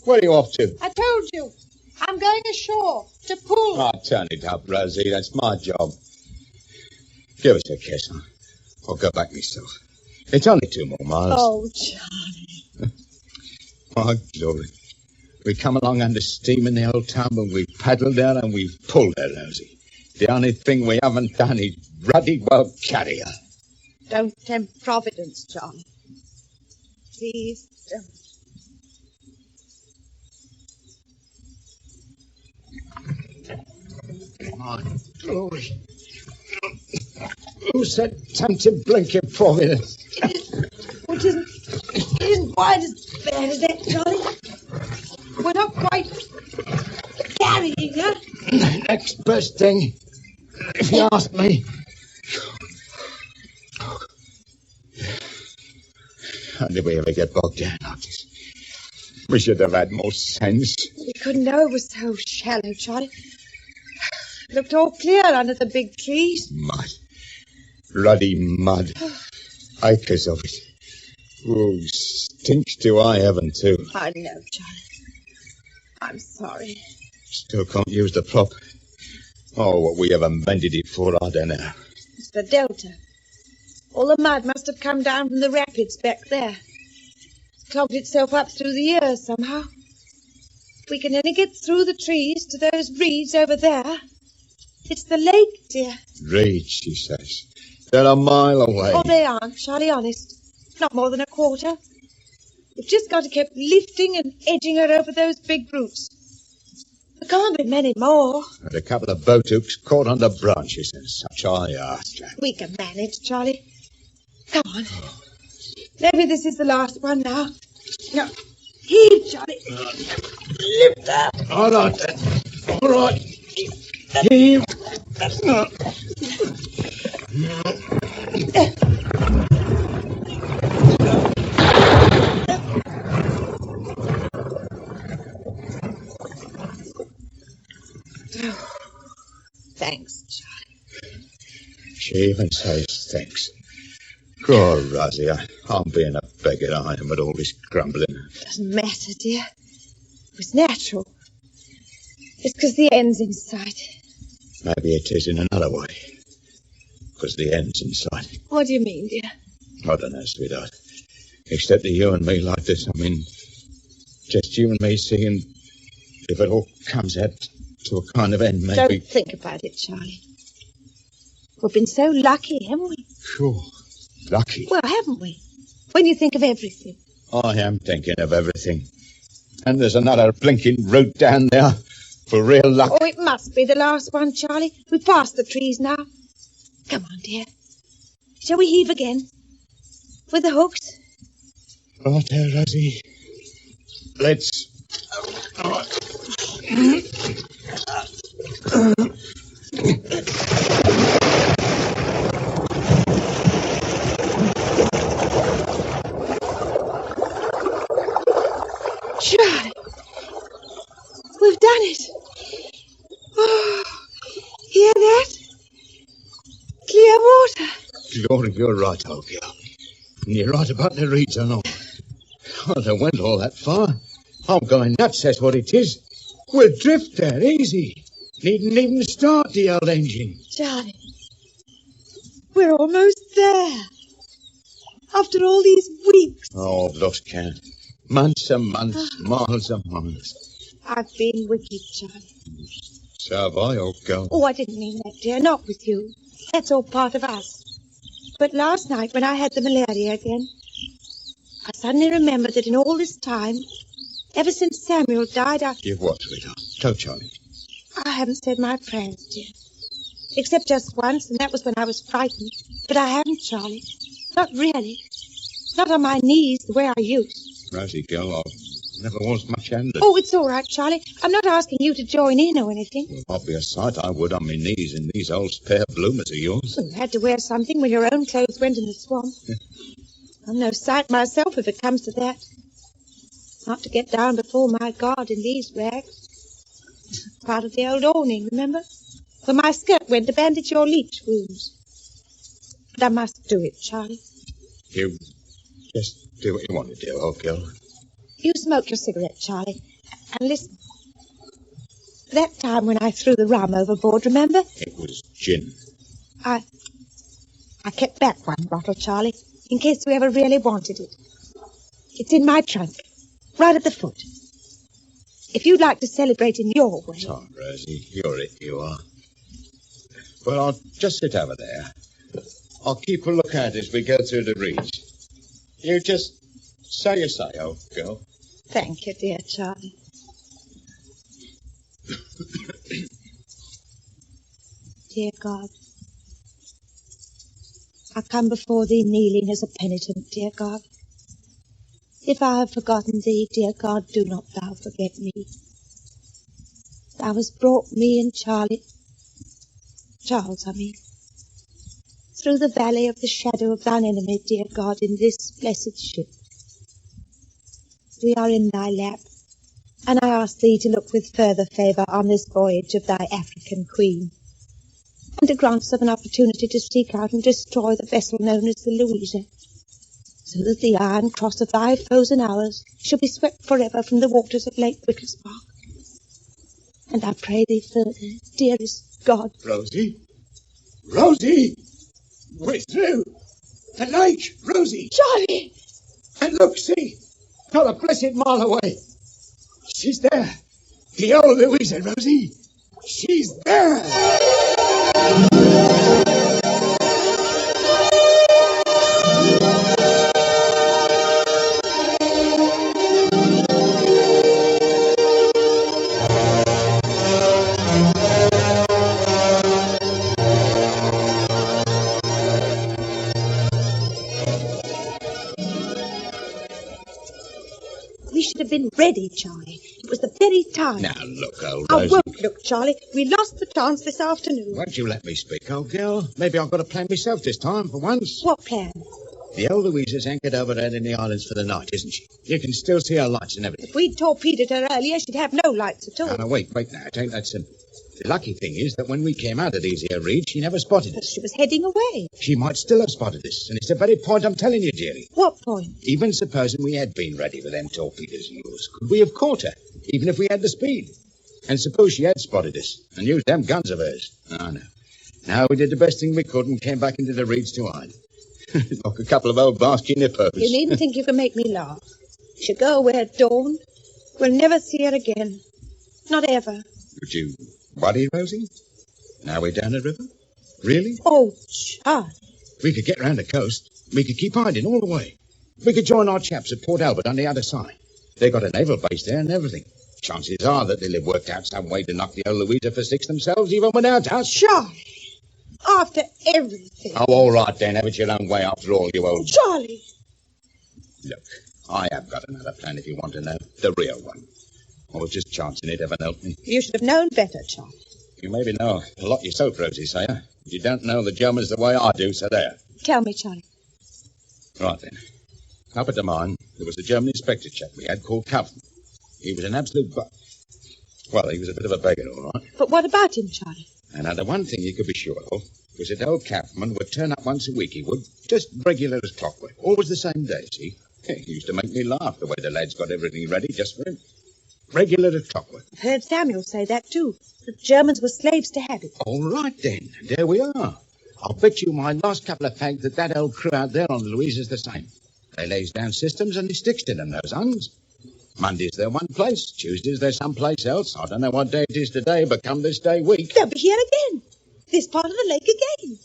where are you off to? I told you. I'm going ashore to pull. Oh, turn it up, Rosie. That's my job. Give us a kiss. I'll go back myself. It's only 2 more miles. Oh, Charlie. My glory. We come along under steam in the old town, and we paddled down and we pulled her, Rosie. The only thing we haven't done is ruddy well carry her. Don't tempt Providence, Charlie. Please don't. My glory. Who said tempting blinking Providence? It isn't quite as bad as that, Charlie. We're not quite carrying her. Next best thing, if you ask me. How did we ever get bogged down like this? We should have had more sense. We couldn't know it was so shallow, Charlie. It looked all clear under the big trees. Mud. Ruddy mud. Acres of it. Oh, stinks to high heaven, too. I know, Charlie. I'm sorry. Still can't use the prop. Oh, what we ever mended it for, I don't know. It's the delta. All the mud must have come down from the rapids back there. Clogged itself up through the years somehow. If we can only get through the trees to those reeds over there. It's the lake, dear. Reeds, she says. They're a mile away. Oh, they aren't, Charlie, honest. Not more than a quarter. We've just got to keep lifting and edging her over those big roots. There can't be many more. And a couple of boat hooks caught on the branches and such high arch. We can manage, Charlie. Come on. Maybe this is the last one now. Now, heave, Charlie. Lift up. All right, then. All right. Heave. Thanks, Charlie. She even says thanks. Poor Rosie, I'm being a beggar, I am, at all this grumbling. Doesn't matter, dear. It was natural. It's because the end's in sight. Maybe it is in another way. Because the end's in sight. What do you mean, dear? I don't know, sweetheart. Except that you and me like this, I mean, just you and me seeing if it all comes out to a kind of end, maybe. Don't think about it, Charlie. We've been so lucky, haven't we? Sure. Lucky. Well, haven't we? When you think of everything. I am thinking of everything. And there's another blinking route down there for real luck. Oh, it must be the last one, Charlie. We've passed the trees now. Come on, dear. Shall we heave again? With the hooks? Right there, Rosie. Let's... Charlie, we've done it. Oh, hear that? Clear water. Glory, you're right, old girl. And you're right about the reeds and all. Oh, they went all that far. I'm going nuts, that's what it is. We'll drift there, easy. Needn't even start the old engine. Charlie, we're almost there. After all these weeks. Oh, I've lost count. Months and months, miles and miles. I've been wicked, Charlie. So have I, old girl. Oh, I didn't mean that, dear. Not with you. That's all part of us. But last night, when I had the malaria again, I suddenly remembered that in all this time, ever since Samuel died, You've what, sweetheart? Tell Charlie. I haven't said my prayers, dear. Except just once, and that was when I was frightened. But I haven't, Charlie. Not really. Not on my knees the way I used. Rosie, girl, I never was much handed. Oh, it's all right, Charlie. I'm not asking you to join in or anything. Well, I'd be a sight I would on my knees in these old spare bloomers of yours. You had to wear something when your own clothes went in the swamp. I'm no sight myself if it comes to that. Not to get down before my God in these rags. Part of the old awning, remember? Where my skirt went to bandage your leech wounds. But I must do it, Charlie. You just do what you want to do, old girl. You smoke your cigarette, Charlie. And listen. That time when I threw the rum overboard, remember? It was gin. I kept back one bottle, Charlie, in case you ever really wanted it. It's in my trunk, right at the foot. If you'd like to celebrate in your way. Oh, Rosie, you're it, you are. Well, I'll just sit over there. I'll keep a lookout as we go through the reeds. You just say you say, old girl. Thank you, dear Charlie. Dear God, I come before thee kneeling as a penitent, dear God. If I have forgotten thee, dear God, do not thou forget me. Thou hast brought me and Charles, through the valley of the shadow of thine enemy, dear God, in this blessed ship. We are in thy lap, and I ask thee to look with further favour on this voyage of thy African queen, and to grant us an opportunity to seek out and destroy the vessel known as the Louisa, so that the iron cross of thy foes and ours shall be swept forever from the waters of Lake Wicklesbach. And I pray thee further, dearest God. Rosie? Rosie! We're through! The lake, Rosie! Charlie! And look, see! Not a blessed mile away. She's there. The old Louisa, Rosie. She's there! We should have been ready, Charlie. It was the very time. Now, look, old I Rosie. won't look, Charlie. We lost the chance this afternoon. Won't you let me speak, old girl? Maybe I've got a plan myself this time, for once. What plan? The old Louisa's anchored over there in the islands for the night, isn't she? You can still see her lights and everything. If we'd torpedoed her earlier, she'd have no lights at all. Now, wait now. It ain't that simple. The lucky thing is that when we came out of these here reeds, she never spotted us. She was heading away. She might still have spotted us, and it's the very point I'm telling you, dearie. What point? Even supposing we had been ready with them torpedoes of yours, could we have caught her, even if we had the speed? And suppose she had spotted us and used them guns of hers? Oh, no. Now we did the best thing we could and came back into the reeds to hide. Like a couple of old basky nippers. You needn't think you can make me laugh. She'll go away at dawn. We'll never see her again. Not ever. Would you worry, Rosie? Now we're down the river? Really? Oh, Charlie. We could get round the coast. We could keep hiding all the way. We could join our chaps at Port Albert on the other side. They've got a naval base there and everything. Chances are that they'll have worked out some way to knock the old Louisa for six themselves, even without us. Charlie. After everything. Oh, all right, then. Have it your own way after all, you old... Charlie. Look, I have got another plan if you want to know. The real one. I was just chancing it, heaven help me. You should have known better, Charlie. You maybe know a lot yourself, Rosie, Sayer. You don't know the Germans the way I do, so there. Tell me, Charlie. Right, then. Up at the mine, there was a German inspector chap we had called Kaufman. He was an absolute Well, he was a bit of a beggar, all right. But what about him, Charlie? And now the one thing you could be sure of was that old Kaufman would turn up once a week, he would, just regular as clockwork, always the same day, see? He used to make me laugh the way the lads got everything ready just for him. Regular as clockwork. I've heard Samuel say that, too. The Germans were slaves to habit. All right, then. There we are. I'll bet you my last couple of fags that old crew out there on the Louise is the same. They lays down systems and they sticks to them, those Huns. Mondays they're one place, Tuesdays they're someplace else. I don't know what day it is today, but come this day week. They'll be here again. This part of the lake again.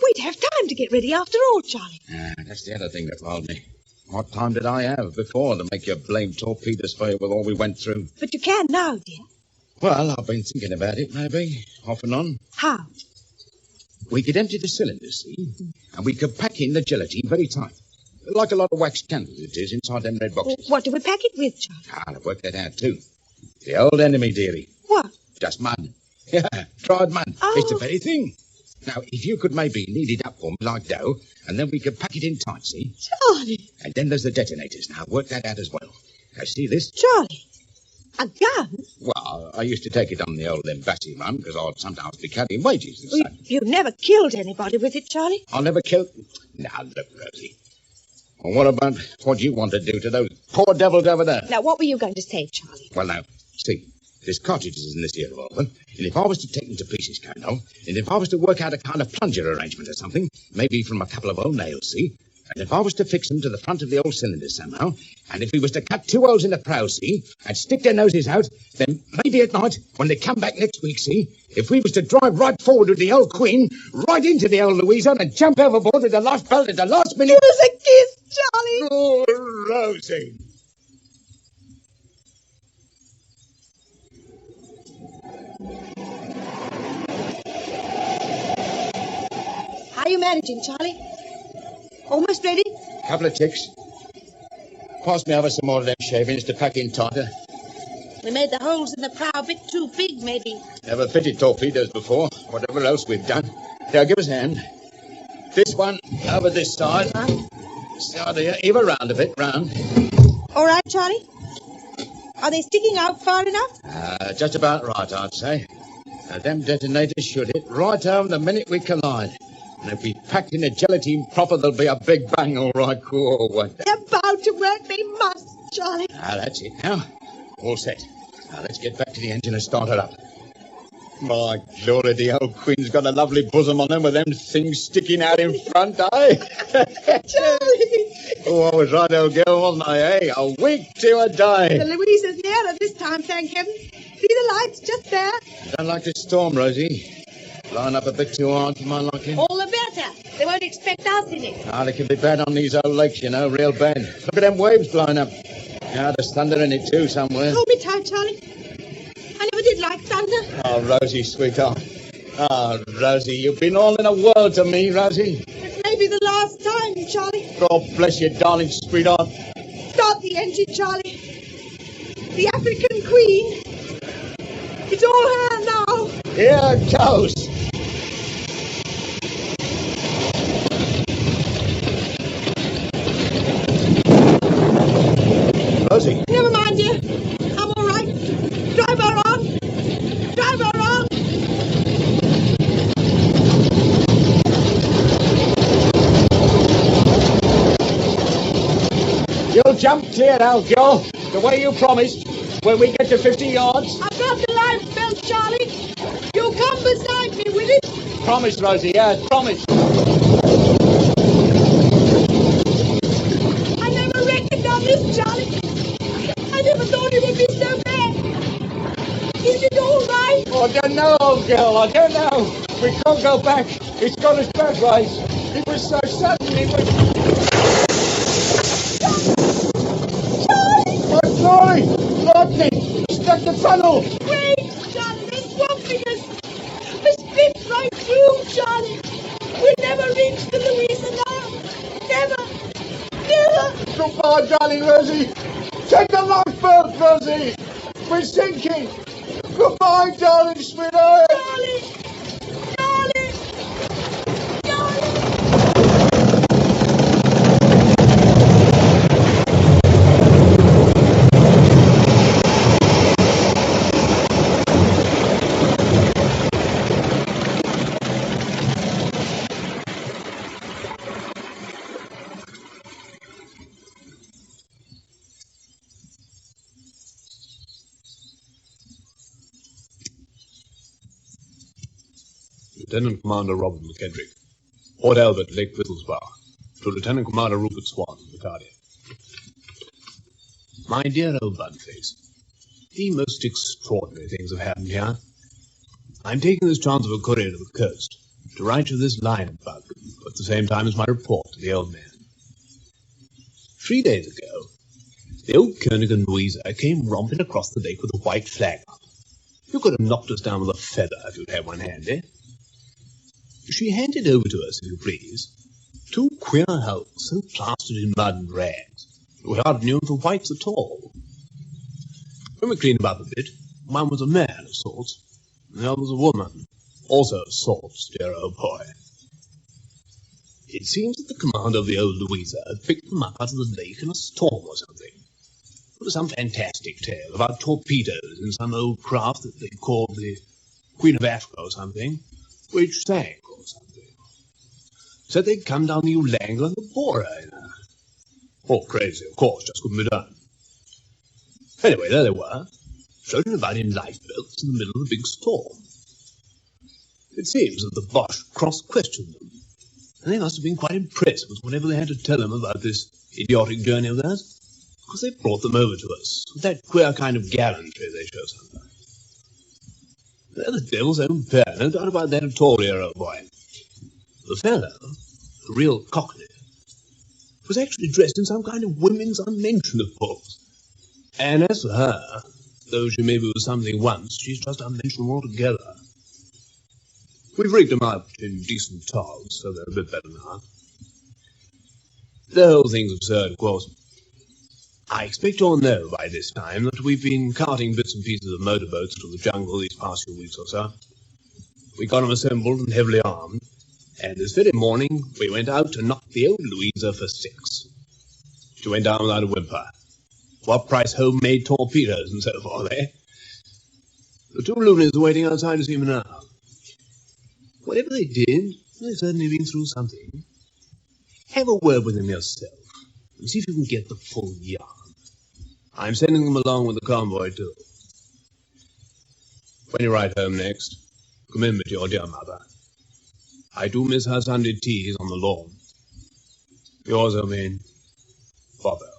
We'd have time to get ready after all, Charlie. That's the other thing that bothered me. What time did I have before to make your blamed torpedoes fail with all we went through? But you can now, dear. Well, I've been thinking about it, maybe, off and on. How? We could empty the cylinders, see? And we could pack in the gelatine very tight. Like a lot of wax candles it is inside them red boxes. Well, what do we pack it with, Charlie? I've worked that out, too. The old enemy, dearie. What? Just mud. Yeah, dried mud. Oh. It's the very thing. Now, if you could maybe knead it up for me like dough, and then we could pack it in tight, see? Charlie. And then there's the detonators. Now, work that out as well. Now, see this? Charlie. A gun? Well, I used to take it on the old embassy run, because I'd sometimes be cutting wages and Well, such. you never killed anybody with it, Charlie. I'll never kill... Now, look, Rosie. Well, what about what you want to do to those poor devils over there? Now, what were you going to say, Charlie? Well, now, see, there's cartridges in this here revolver, and if I was to take them to pieces, kind of, and if I was to work out a kind of plunger arrangement or something, maybe from a couple of old nails, see, And if I was to fix them to the front of the old cylinder somehow, and if we was to cut 2 holes in the prow, see, and stick their noses out, then maybe at night, when they come back next week, see, if we was to drive right forward with the old Queen, right into the old Louisa, and jump overboard with the last belt at the last minute... Give us a kiss, Charlie! Oh, Rosie! How are you managing, Charlie? Almost ready? Couple of ticks. Pass me over some more of them shavings to pack in tighter. We made the holes in the prow a bit too big, maybe. Never fitted torpedoes before, whatever else we've done. Here, give us a hand. This one over this side. Side here. Heave around a bit, round. All right, Charlie? Are they sticking out far enough? Just about right, I'd say. Now, them detonators should hit right home the minute we collide. And if we packed in a gelatine proper, there'll be a big bang, all right. Cool. They're bound to work. They must, Charlie. That's it now. All set. Now, let's get back to the engine and start it up. My glory, the old Queen's got a lovely bosom on them with them things sticking out in front, eh? Charlie! Oh, I was right, old girl, wasn't I, eh? A week to a day. The Louisa's nearer this time, thank heaven. See the lights just there? Don't like this storm, Rosie. Blowing up a bit too hard for my liking. All the better. They won't expect us in it. They can be bad on these old lakes, you know, real bad. Look at them waves blowing up. Yeah, there's thunder in it too somewhere. Hold me tight, Charlie. I never did like thunder. Oh, Rosie, sweetheart. Oh, Rosie, you've been all in a world to me, Rosie. It may be the last time, Charlie. God bless you, darling sweetheart. Start the engine, Charlie. The African Queen. It's all her now. Here it goes. Rosie. Never mind, dear. I'm all right. Drive her on. Drive her on. You'll jump clear now, girl, the way you promised, when we get to 50 yards. I've got the life belt, Charlie. You'll come beside me with it. Promise, Rosie, yes, promise. I never reckoned on this, Charlie. I never thought it would be so bad. Is it all right? Oh, I don't know, old girl, I don't know. We can't go back. It's got us back, right? It was so sudden, it was... Oh, sorry! Rodney! Stuck the tunnel! Wait, Charlie, they're swamping us. We slipped right through, Charlie. We'll never reach the Louisa now. Never. Never. Goodbye, darling Rosie. Take the lifeboat, Rosie. We're sinking. Goodbye, darling sweetheart. Charlie. Charlie. Charlie. Lieutenant Commander Robert McKendrick, Port Albert, Lake Wittlesbach, to Lieutenant Commander Rupert Swan, Bacardia. My dear old Bunface, the most extraordinary things have happened here. I'm taking this chance of a courier to the coast to write you this line about them, at the same time as my report to the old man. 3 days ago, the old Koenig and Louisa came romping across the lake with a white flag up. You could have knocked us down with a feather if you'd had one handy. She handed over to us, if you please, 2 queer hulks so plastered in mud and rags that we hardly knew them for whites at all. When we cleaned them up a bit, one was a man of sorts, and the other was a woman, also of sorts, dear old boy. It seems that the commander of the old Louisa had picked them up out of the lake in a storm or something. It was some fantastic tale about torpedoes in some old craft that they called the Queen of Africa or something, which sank or something. Said they'd come down the Ulanga and the Bora in her. All crazy, of course, just couldn't be done. Anyway, there they were, floating about in lifeboats in the middle of a big storm. It seems that the Boche cross-questioned them, And they must have been quite impressed with whatever they had to tell them about this idiotic journey of theirs, because they brought them over to us with that queer kind of gallantry they show sometimes. They're the devil's own pair, no doubt about that at all, dear old boy. The fellow, the real cockney, was actually dressed in some kind of women's unmentioned, of course. And as for her, though she maybe was something once, she's just unmentionable altogether. We've rigged them out in decent togs, so they're a bit better now. The whole thing's absurd, of course. I expect you'll know by this time that we've been carting bits and pieces of motorboats to the jungle these past few weeks or so. We got them assembled and heavily armed, and this very morning we went out to knock the old Louisa for 6. She went down without a whimper. What price homemade torpedoes and so forth, eh? The 2 loonies are waiting outside to see me now. Whatever they did, they've certainly been through something. Have a word with them yourself, and see if you can get the full yarn. I'm sending them along with the convoy, too. When you ride home next, remember to your dear mother. I do miss her Sunday teas on the lawn. Yours, I mean, Bobbo.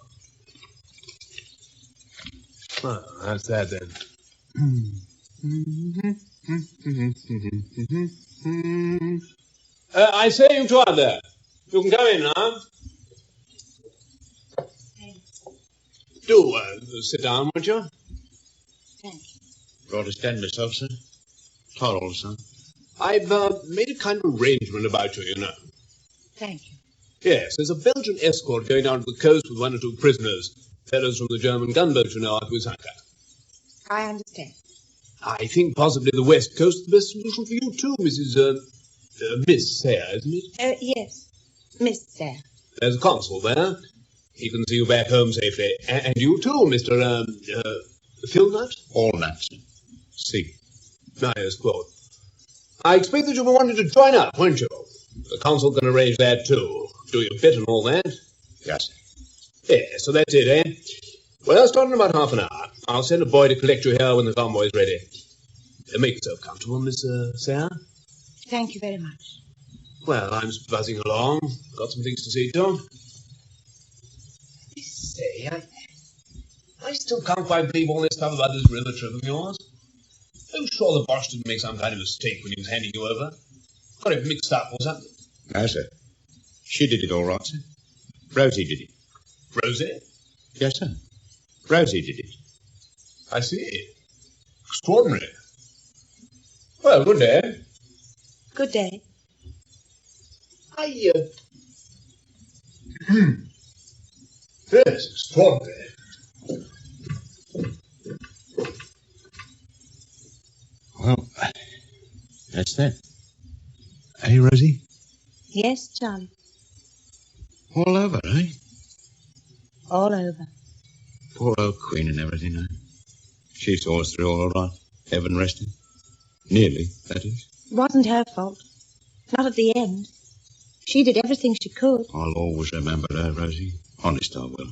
Well, that's that then. I say, you two out there. You can come in now. Do sit down, won't you? Thank you. Brought a stand myself, sir. Tall, son. I've made a kind of arrangement about you, you know. Thank you. Yes, there's a Belgian escort going down to the coast with 1 or 2 prisoners. Fellows from the German gunboat, you know, out with Sanka. I understand. I think possibly the West Coast is the best solution for you, too, Miss Sayre, isn't it? Yes. Miss Sayre. There's a consul there. He can see you back home safely. And you, too, Mr. Philnut? All nuts. See. Nice quote. I expect that you'll be wanting to join up, won't you? The consul can arrange that, too. Do your bit and all that. Yes. Yeah, so that's it, eh? Well, I'll start in about half an hour. I'll send a boy to collect you here when the convoy's ready. Make yourself comfortable, Miss Sayre. Thank you very much. Well, I'm buzzing along. Got some things to see to. Say, I still can't quite believe all this stuff about this river trip of yours. I'm sure the boss didn't make some kind of mistake when he was handing you over. Got it mixed up or something. No, sir. She did it all right, sir. Rosie did it. Rosie? Yes, sir. Rosie did it. I see. Extraordinary. Well, good day. Good day. Yes, extraordinary. Well, that's that. Hey, Rosie? Yes, Charlie. All over, eh? All over. Poor old Queen and everything, eh? She saw us through all right. Heaven resting. Nearly, that is. It wasn't her fault. Not at the end. She did everything she could. I'll always remember her, Rosie. Honest, I will.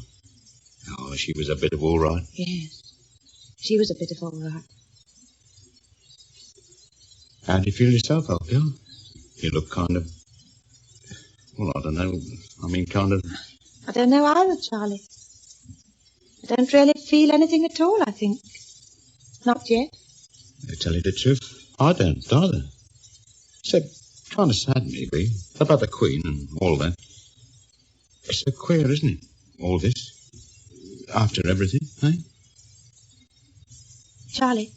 Oh, she was a bit of all right. Yes. She was a bit of all right. How do you feel yourself, old girl? You look kind of... Well, I don't know. I mean, kind of... I don't know either, Charlie. I don't really feel anything at all, I think. Not yet. To tell you the truth, I don't either. Except kind of sad, maybe, about the Queen and all that. It's so queer, isn't it? All this. After everything, eh? Charlie,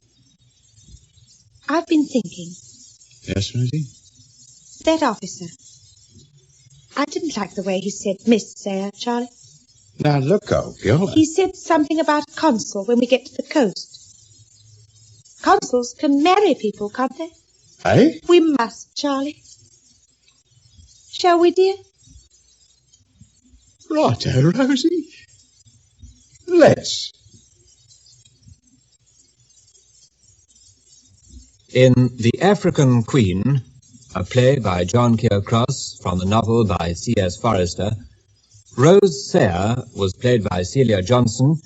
I've been thinking. Yes, Rosie? That officer. I didn't like the way he said Miss Sayre, Charlie. Now, look, old girl. He said something about a consul when we get to the coast. Consuls can marry people, can't they? Eh? We must, Charlie. Shall we, dear? Righto, Rosie. Let's. In The African Queen, a play by John Keir Cross from the novel by C.S. Forrester, Rose Sayre was played by Celia Johnson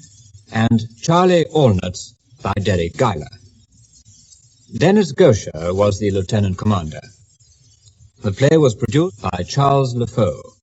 and Charlie Allnutt by Derek Guyler. Dennis Gosher was the lieutenant commander. The play was produced by Charles Lefoe.